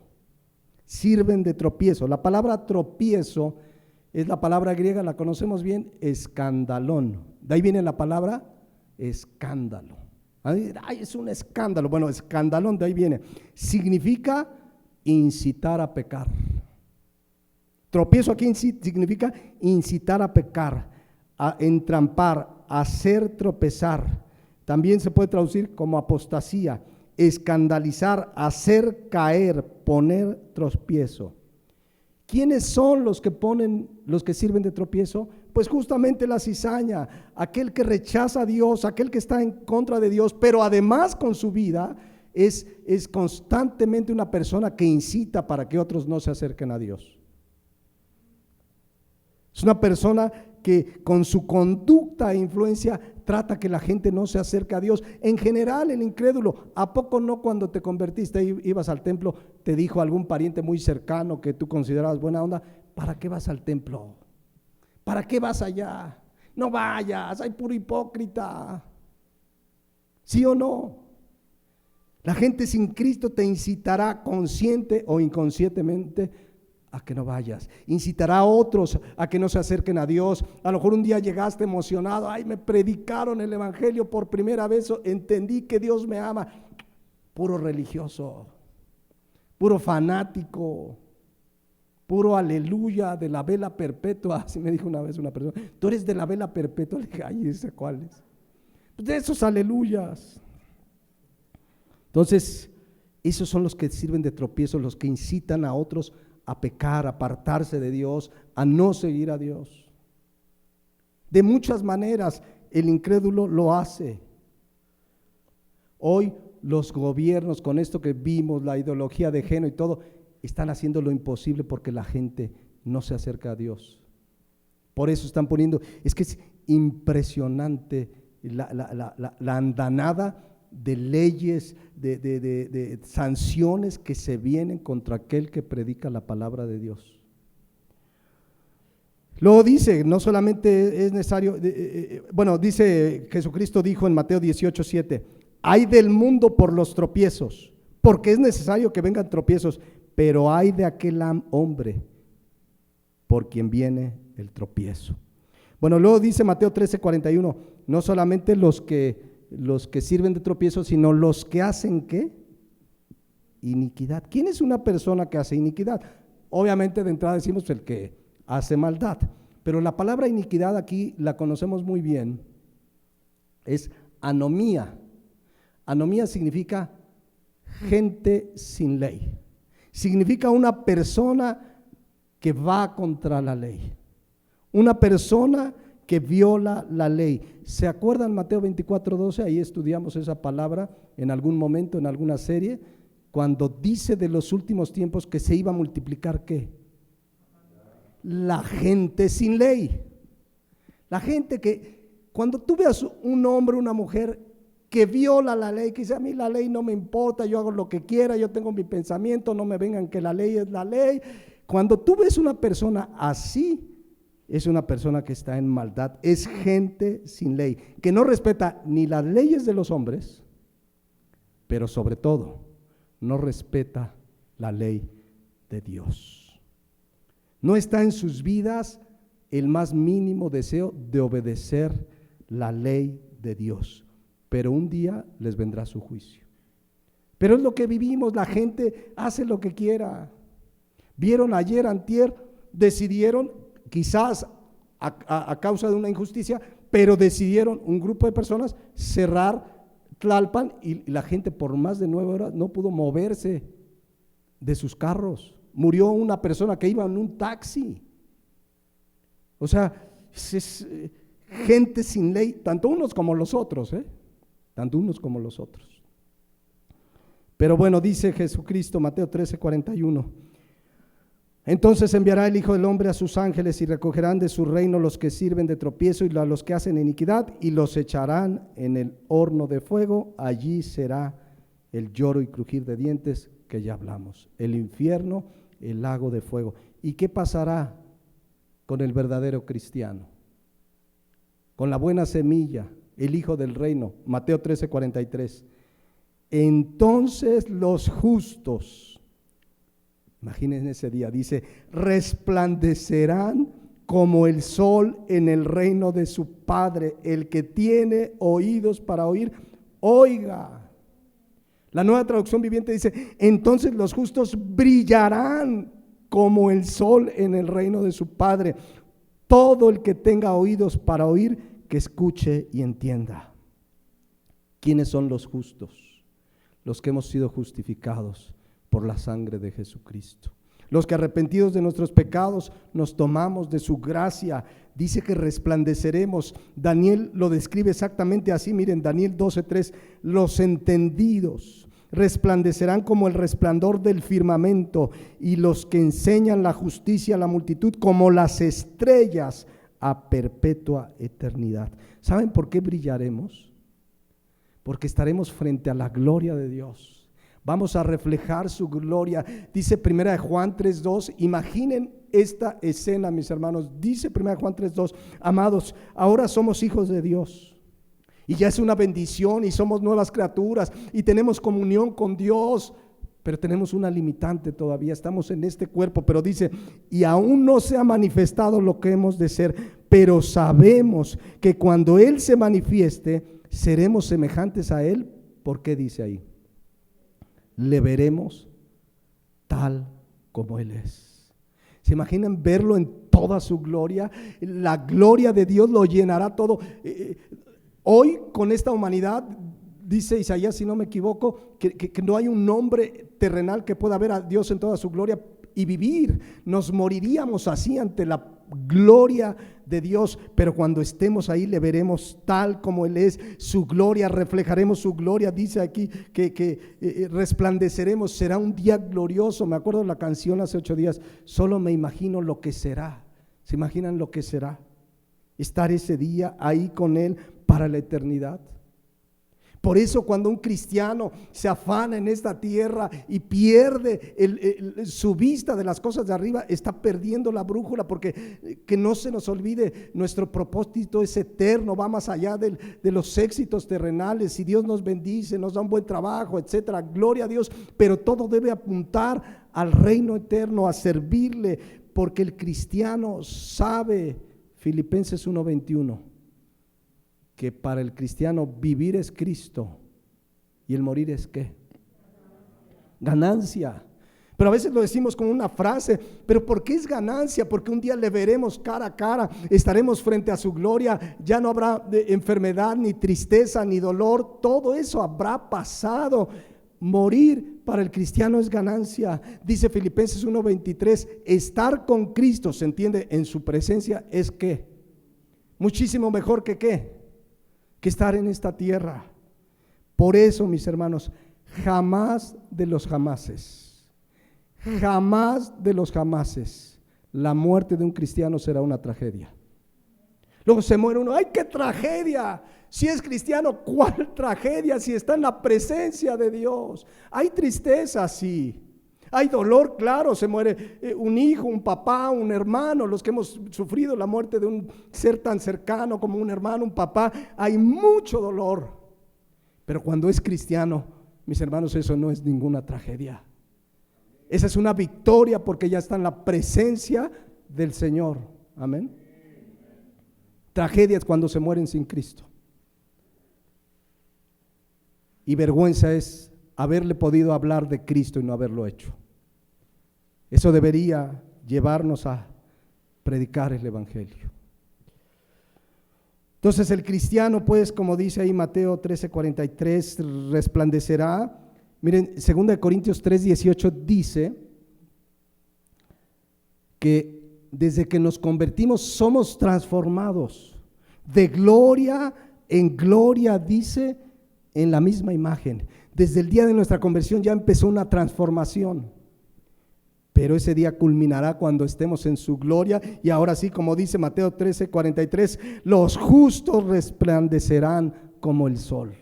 Sirven de tropiezo. La palabra tropiezo es la palabra griega, la conocemos bien, escandalón. De ahí viene la palabra escándalo. Ay, es un escándalo. Bueno, escandalón de ahí viene. Significa incitar a pecar. Tropiezo aquí significa incitar a pecar, a entrampar, a hacer tropezar. También se puede traducir como apostasía, escandalizar, hacer caer, poner tropiezo. ¿Quiénes son los que sirven de tropiezo? Pues justamente la cizaña, aquel que rechaza a Dios, aquel que está en contra de Dios, pero además con su vida es constantemente una persona que incita para que otros no se acerquen a Dios. Es una persona que con su conducta e influencia trata que la gente no se acerque a Dios. En general, el incrédulo, ¿a poco no cuando te convertiste, ibas al templo, te dijo algún pariente muy cercano que tú considerabas buena onda, ¿para qué vas al templo? ¿Para qué vas allá? No vayas, hay puro hipócrita. ¿Sí o no? La gente sin Cristo te incitará consciente o inconscientemente a que no vayas, incitará a otros a que no se acerquen a Dios. A lo mejor un día llegaste emocionado, ay, me predicaron el evangelio por primera vez, entendí que Dios me ama. Puro religioso, puro fanático, puro aleluya de la vela perpetua. Así me dijo una vez una persona, tú eres de la vela perpetua. Le dije, ay, ¿ese cuál es? Pues de esos aleluyas. Entonces, esos son los que sirven de tropiezo, los que incitan a otros a pecar, a apartarse de Dios, a no seguir a Dios. De muchas maneras el incrédulo lo hace. Hoy los gobiernos, con esto que vimos, la ideología de género y todo, están haciendo lo imposible porque la gente no se acerca a Dios. Por eso están poniendo, es que es impresionante la andanada de leyes, de sanciones que se vienen contra aquel que predica la palabra de Dios. Luego dice, no solamente es necesario, dice Jesucristo dijo en Mateo 18:7, hay del mundo por los tropiezos, porque es necesario que vengan tropiezos, pero hay de aquel hombre por quien viene el tropiezo. Bueno, luego dice Mateo 13:41, no solamente los que sirven de tropiezo, sino los que hacen ¿qué? Iniquidad. ¿Quién es una persona que hace iniquidad? Obviamente de entrada decimos el que hace maldad, pero la palabra iniquidad aquí la conocemos muy bien, es anomía. Anomía significa gente sin ley, significa una persona que va contra la ley, una persona que viola la ley. ¿Se acuerdan Mateo 24:12? Ahí estudiamos esa palabra en algún momento, en alguna serie, cuando dice de los últimos tiempos que se iba a multiplicar ¿qué? La gente sin ley. La gente que, cuando tú veas un hombre, una mujer que viola la ley, que dice a mí la ley no me importa, yo hago lo que quiera, yo tengo mi pensamiento, no me vengan que la ley es la ley. Cuando tú ves una persona así, es una persona que está en maldad, es gente sin ley, que no respeta ni las leyes de los hombres, pero sobre todo no respeta la ley de Dios. No está en sus vidas el más mínimo deseo de obedecer la ley de Dios, pero un día les vendrá su juicio. Pero es lo que vivimos, la gente hace lo que quiera. Vieron ayer, antier, decidieron, quizás a causa de una injusticia, pero decidieron un grupo de personas cerrar Tlalpan y la gente por más de 9 horas no pudo moverse de sus carros. Murió una persona que iba en un taxi. O sea, es gente sin ley, tanto unos como los otros, tanto unos como los otros. Pero bueno, dice Jesucristo, Mateo 13:41, entonces enviará el Hijo del Hombre a sus ángeles y recogerán de su reino los que sirven de tropiezo y a los que hacen iniquidad y los echarán en el horno de fuego. Allí será el lloro y crujir de dientes que ya hablamos, el infierno, el lago de fuego. ¿Y qué pasará con el verdadero cristiano? Con la buena semilla, el Hijo del reino, Mateo 13:43. Entonces los justos, imaginen ese día, dice, resplandecerán como el sol en el reino de su Padre. El que tiene oídos para oír, oiga. La Nueva Traducción Viviente dice, entonces los justos brillarán como el sol en el reino de su Padre. Todo el que tenga oídos para oír, que escuche y entienda. ¿Quiénes son los justos? Los que hemos sido justificados por la sangre de Jesucristo. Los que arrepentidos de nuestros pecados nos tomamos de su gracia. Dice que resplandeceremos. Daniel lo describe exactamente así. Miren, Daniel 12:3, los entendidos resplandecerán como el resplandor del firmamento, y los que enseñan la justicia a la multitud como las estrellas a perpetua eternidad. ¿Saben por qué brillaremos? Porque estaremos frente a la gloria de Dios. Vamos a reflejar su gloria. Dice 1 Juan 3:2, imaginen esta escena, mis hermanos. Dice 1 Juan 3:2, amados, ahora somos hijos de Dios. Y ya es una bendición y somos nuevas criaturas y tenemos comunión con Dios, pero tenemos una limitante todavía, estamos en este cuerpo, pero dice, y aún no se ha manifestado lo que hemos de ser, pero sabemos que cuando Él se manifieste, seremos semejantes a Él. ¿Por qué dice ahí? Le veremos tal como Él es. ¿Se imaginan verlo en toda su gloria? La gloria de Dios lo llenará todo. Hoy con esta humanidad, dice Isaías, si no me equivoco, que no hay un hombre terrenal que pueda ver a Dios en toda su gloria y vivir. Nos moriríamos así ante la gloria de Dios, pero cuando estemos ahí le veremos tal como Él es, su gloria, reflejaremos su gloria. Dice aquí que resplandeceremos, será un día glorioso. Me acuerdo de la canción hace 8 días, solo me imagino lo que será. ¿Se imaginan lo que será? Estar ese día ahí con Él para la eternidad. Por eso cuando un cristiano se afana en esta tierra y pierde su vista de las cosas de arriba, está perdiendo la brújula, porque que no se nos olvide, nuestro propósito es eterno, va más allá de los éxitos terrenales. Si Dios nos bendice, nos da un buen trabajo, etcétera, gloria a Dios, pero todo debe apuntar al reino eterno, a servirle, porque el cristiano sabe, Filipenses 1:21, que para el cristiano vivir es Cristo y el morir es ¿qué? Ganancia. Pero a veces lo decimos con una frase, pero ¿por qué es ganancia? Porque un día le veremos cara a cara, estaremos frente a su gloria, ya no habrá enfermedad, ni tristeza, ni dolor, todo eso habrá pasado. Morir para el cristiano es ganancia. Dice Filipenses 1:23, estar con Cristo, se entiende, en su presencia es ¿qué? Muchísimo mejor que ¿qué? Que estar en esta tierra. Por eso, mis hermanos, jamás de los jamases, la muerte de un cristiano será una tragedia. Luego se muere uno, ¡ay, qué tragedia! Si es cristiano, ¿cuál tragedia? Si está en la presencia de Dios. Hay tristeza, sí. Hay dolor, claro, se muere un hijo, un papá, un hermano, los que hemos sufrido la muerte de un ser tan cercano como un hermano, un papá, hay mucho dolor. Pero cuando es cristiano, mis hermanos, eso no es ninguna tragedia. Esa es una victoria porque ya está en la presencia del Señor. Amén. Tragedia es cuando se mueren sin Cristo. Y vergüenza es haberle podido hablar de Cristo y no haberlo hecho. Eso debería llevarnos a predicar el evangelio. Entonces el cristiano, pues, como dice ahí Mateo 13:43, resplandecerá. Miren, 2 Corintios 3:18 dice que desde que nos convertimos somos transformados de gloria en gloria, dice, en la misma imagen. Desde el día de nuestra conversión ya empezó una transformación, pero ese día culminará cuando estemos en su gloria. Y ahora sí, como dice Mateo 13:43, los justos resplandecerán como el sol.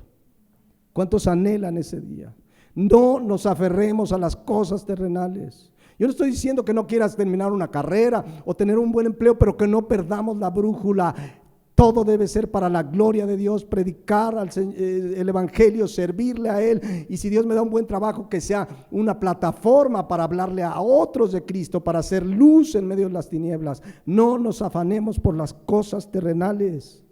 ¿Cuántos anhelan ese día? No nos aferremos a las cosas terrenales. Yo no estoy diciendo que no quieras terminar una carrera o tener un buen empleo, pero que no perdamos la brújula. Todo debe ser para la gloria de Dios, predicar el evangelio, servirle a Él. Y si Dios me da un buen trabajo, que sea una plataforma para hablarle a otros de Cristo, para hacer luz en medio de las tinieblas. No nos afanemos por las cosas terrenales.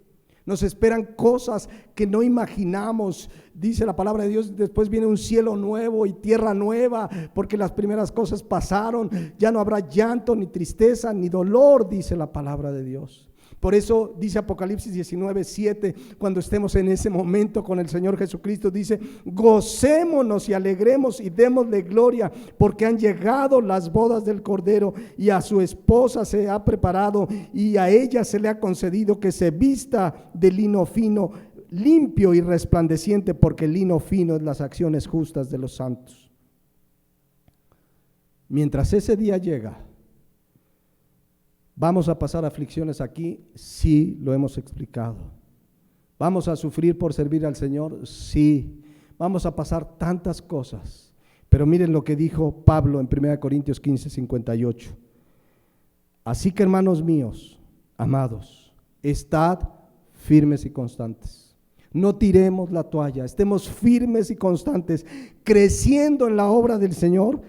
Nos esperan cosas que no imaginamos. Dice la palabra de Dios, después viene un cielo nuevo y tierra nueva, porque las primeras cosas pasaron. Ya no habrá llanto, ni tristeza, ni dolor, dice la palabra de Dios. Por eso dice Apocalipsis 19:7, cuando estemos en ese momento con el Señor Jesucristo, dice: gocémonos y alegremos y démosle gloria, porque han llegado las bodas del Cordero, y a su esposa se ha preparado, y a ella se le ha concedido que se vista de lino fino, limpio y resplandeciente, porque el lino fino es las acciones justas de los santos. Mientras ese día llega, ¿vamos a pasar aflicciones aquí? Sí, lo hemos explicado. ¿Vamos a sufrir por servir al Señor? Sí. Vamos a pasar tantas cosas. Pero miren lo que dijo Pablo en 1 Corintios 15, 58. Así que, hermanos míos, amados, estad firmes y constantes. No tiremos la toalla, estemos firmes y constantes, creciendo en la obra del Señor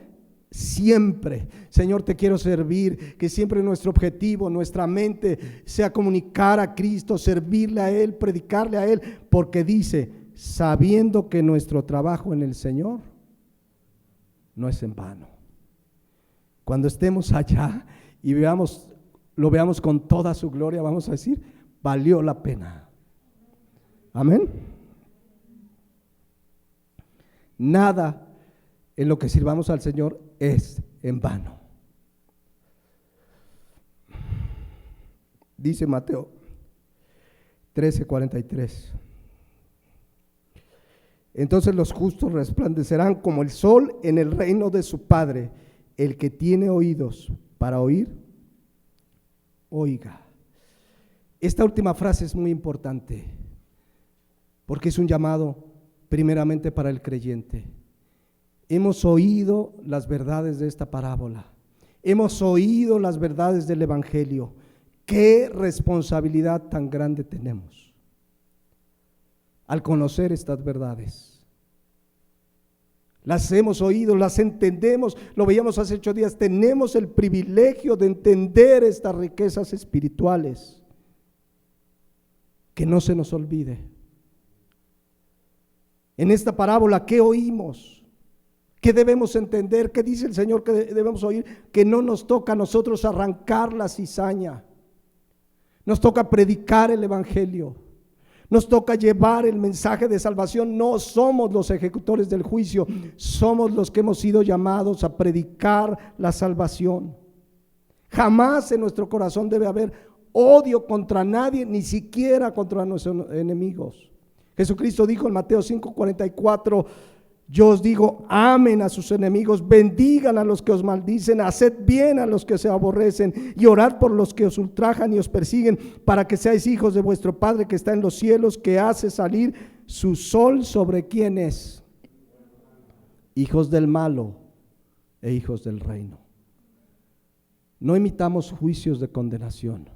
siempre. Señor, te quiero servir, que siempre nuestro objetivo, nuestra mente sea comunicar a Cristo, servirle a Él, predicarle a Él, porque dice, sabiendo que nuestro trabajo en el Señor no es en vano. Cuando estemos allá y lo veamos con toda su gloria, vamos a decir, valió la pena. Amén. Nada en lo que sirvamos al Señor es en vano. Dice Mateo 13:43. Entonces los justos resplandecerán como el sol en el reino de su Padre. El que tiene oídos para oír, oiga. Esta última frase es muy importante, porque es un llamado primeramente para el creyente. Hemos oído las verdades de esta parábola, hemos oído las verdades del Evangelio. ¿Qué responsabilidad tan grande tenemos al conocer estas verdades? Las hemos oído, las entendemos, lo veíamos hace 8 días, tenemos el privilegio de entender estas riquezas espirituales. Que no se nos olvide. En esta parábola, ¿qué oímos? ¿Qué debemos entender? ¿Qué dice el Señor que debemos oír? Que no nos toca a nosotros arrancar la cizaña. Nos toca predicar el Evangelio. Nos toca llevar el mensaje de salvación. No somos los ejecutores del juicio, somos los que hemos sido llamados a predicar la salvación. Jamás en nuestro corazón debe haber odio contra nadie, ni siquiera contra nuestros enemigos. Jesucristo dijo en Mateo 5:44, yo os digo, amen a sus enemigos, bendigan a los que os maldicen, haced bien a los que se aborrecen y orad por los que os ultrajan y os persiguen, para que seáis hijos de vuestro Padre que está en los cielos, que hace salir su sol sobre quienes, hijos del malo e hijos del reino. No emitamos juicios de condenación,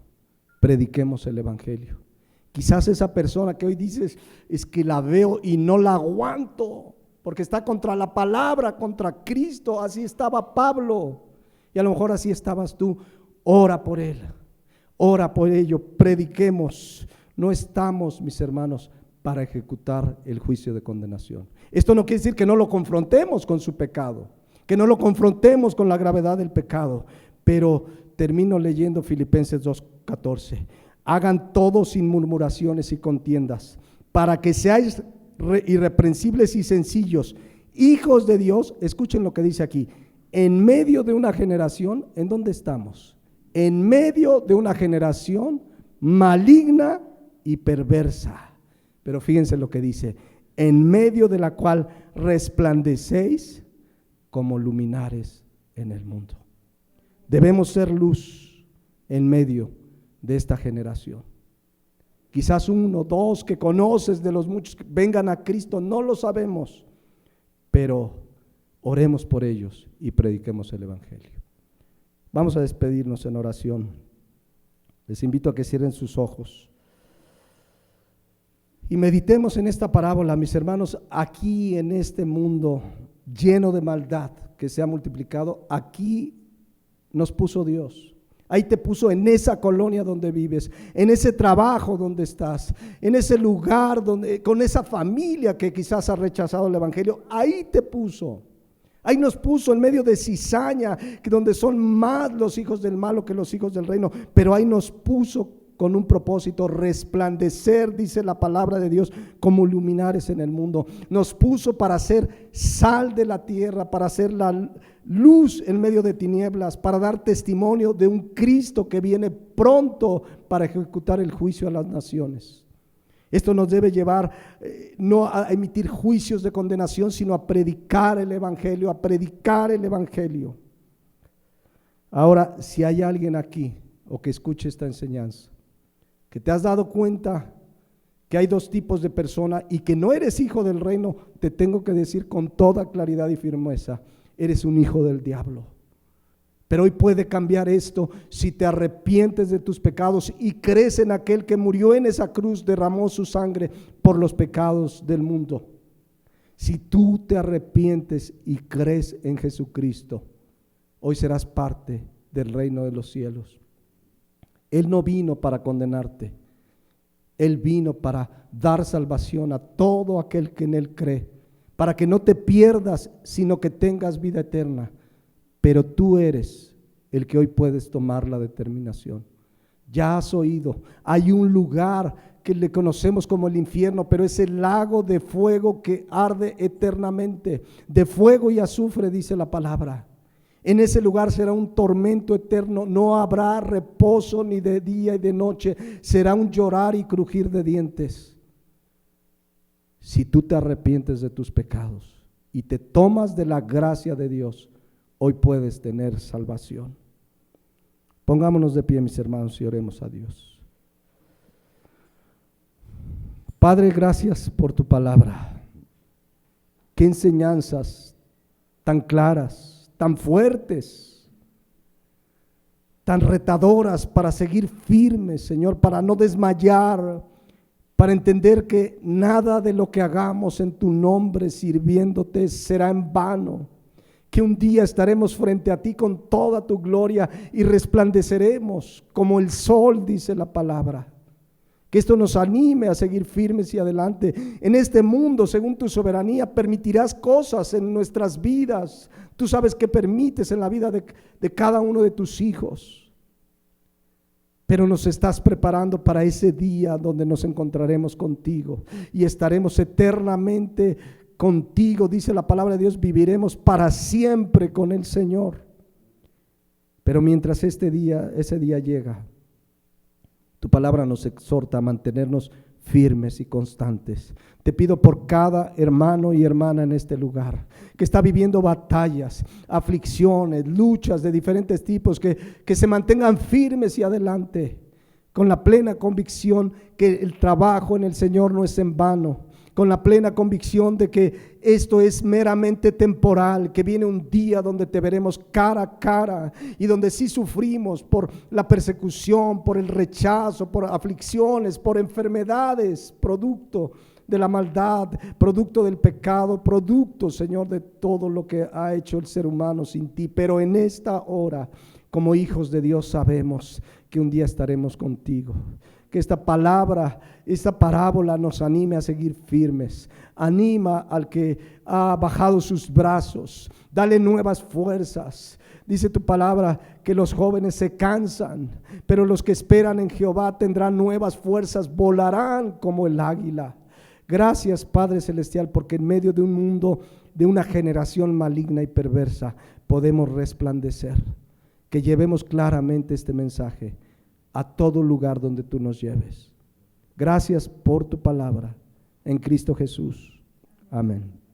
prediquemos el Evangelio. Quizás esa persona que hoy dices, es que la veo y no la aguanto, porque está contra la palabra, contra Cristo. Así estaba Pablo, y a lo mejor así estabas tú. Ora por él, ora por ello, prediquemos. No estamos, mis hermanos, para ejecutar el juicio de condenación. Esto no quiere decir que no lo confrontemos con su pecado, que no lo confrontemos con la gravedad del pecado, pero termino leyendo Filipenses 2:14. Hagan todo sin murmuraciones y contiendas, para que seáis irreprensibles y sencillos, hijos de Dios. Escuchen lo que dice aquí, en medio de una generación, ¿en dónde estamos? En medio de una generación maligna y perversa. Pero fíjense lo que dice, en medio de la cual resplandecéis como luminares en el mundo. Debemos ser luz en medio de esta generación. Quizás 1, 2 que conoces de los muchos que vengan a Cristo, no lo sabemos, pero oremos por ellos y prediquemos el Evangelio. Vamos a despedirnos en oración. Les invito a que cierren sus ojos y meditemos en esta parábola, mis hermanos. Aquí en este mundo lleno de maldad que se ha multiplicado, aquí nos puso Dios. Ahí te puso, en esa colonia donde vives, en ese trabajo donde estás, en ese lugar donde, con esa familia que quizás ha rechazado el Evangelio. Ahí te puso. Ahí nos puso en medio de cizaña, que donde son más los hijos del malo que los hijos del reino. Pero ahí nos puso con un propósito, resplandecer, dice la palabra de Dios, como luminares en el mundo. Nos puso para ser sal de la tierra, para ser la luz en medio de tinieblas, para dar testimonio de un Cristo que viene pronto para ejecutar el juicio a las naciones. Esto nos debe llevar no a emitir juicios de condenación, sino a predicar el Evangelio, a predicar el Evangelio. Ahora, si hay alguien aquí o que escuche esta enseñanza, que te has dado cuenta que hay dos tipos de persona y que no eres hijo del reino, te tengo que decir con toda claridad y firmeza, eres un hijo del diablo. Pero hoy puede cambiar esto si te arrepientes de tus pecados y crees en aquel que murió en esa cruz, derramó su sangre por los pecados del mundo. Si tú te arrepientes y crees en Jesucristo, hoy serás parte del reino de los cielos. Él no vino para condenarte, Él vino para dar salvación a todo aquel que en Él cree, para que no te pierdas, sino que tengas vida eterna. Pero tú eres el que hoy puedes tomar la determinación. Ya has oído, hay un lugar que le conocemos como el infierno, pero es el lago de fuego que arde eternamente, de fuego y azufre, dice la palabra. En ese lugar será un tormento eterno, no habrá reposo ni de día y de noche, será un llorar y crujir de dientes. Si tú te arrepientes de tus pecados y te tomas de la gracia de Dios, hoy puedes tener salvación. Pongámonos de pie, mis hermanos, y oremos a Dios. Padre, gracias por tu palabra. Qué enseñanzas tan claras, tan fuertes, tan retadoras para seguir firmes, Señor, para no desmayar, para entender que nada de lo que hagamos en tu nombre sirviéndote será en vano, que un día estaremos frente a ti con toda tu gloria y resplandeceremos como el sol, dice la palabra. Que esto nos anime a seguir firmes y adelante. En este mundo, según tu soberanía, permitirás cosas en nuestras vidas. Tú sabes que permites en la vida de cada uno de tus hijos. Pero nos estás preparando para ese día donde nos encontraremos contigo y estaremos eternamente contigo, dice la palabra de Dios, viviremos para siempre con el Señor. Pero mientras ese día llega, tu palabra nos exhorta a mantenernos firmes y constantes. Te pido por cada hermano y hermana en este lugar que está viviendo batallas, aflicciones, luchas de diferentes tipos, que se mantengan firmes y adelante, con la plena convicción que el trabajo en el Señor no es en vano, con la plena convicción de que esto es meramente temporal, que viene un día donde te veremos cara a cara y donde sí sufrimos por la persecución, por el rechazo, por aflicciones, por enfermedades, producto de la maldad, producto del pecado, producto, Señor, de todo lo que ha hecho el ser humano sin ti. Pero en esta hora, como hijos de Dios, sabemos que un día estaremos contigo. Que esta palabra, esta parábola nos anime a seguir firmes. Anima al que ha bajado sus brazos, dale nuevas fuerzas. Dice tu palabra que los jóvenes se cansan, pero los que esperan en Jehová tendrán nuevas fuerzas, volarán como el águila. Gracias, Padre Celestial, porque en medio de un mundo, de una generación maligna y perversa, podemos resplandecer. Que llevemos claramente este mensaje a todo lugar donde tú nos lleves. Gracias por tu palabra. En Cristo Jesús. Amén.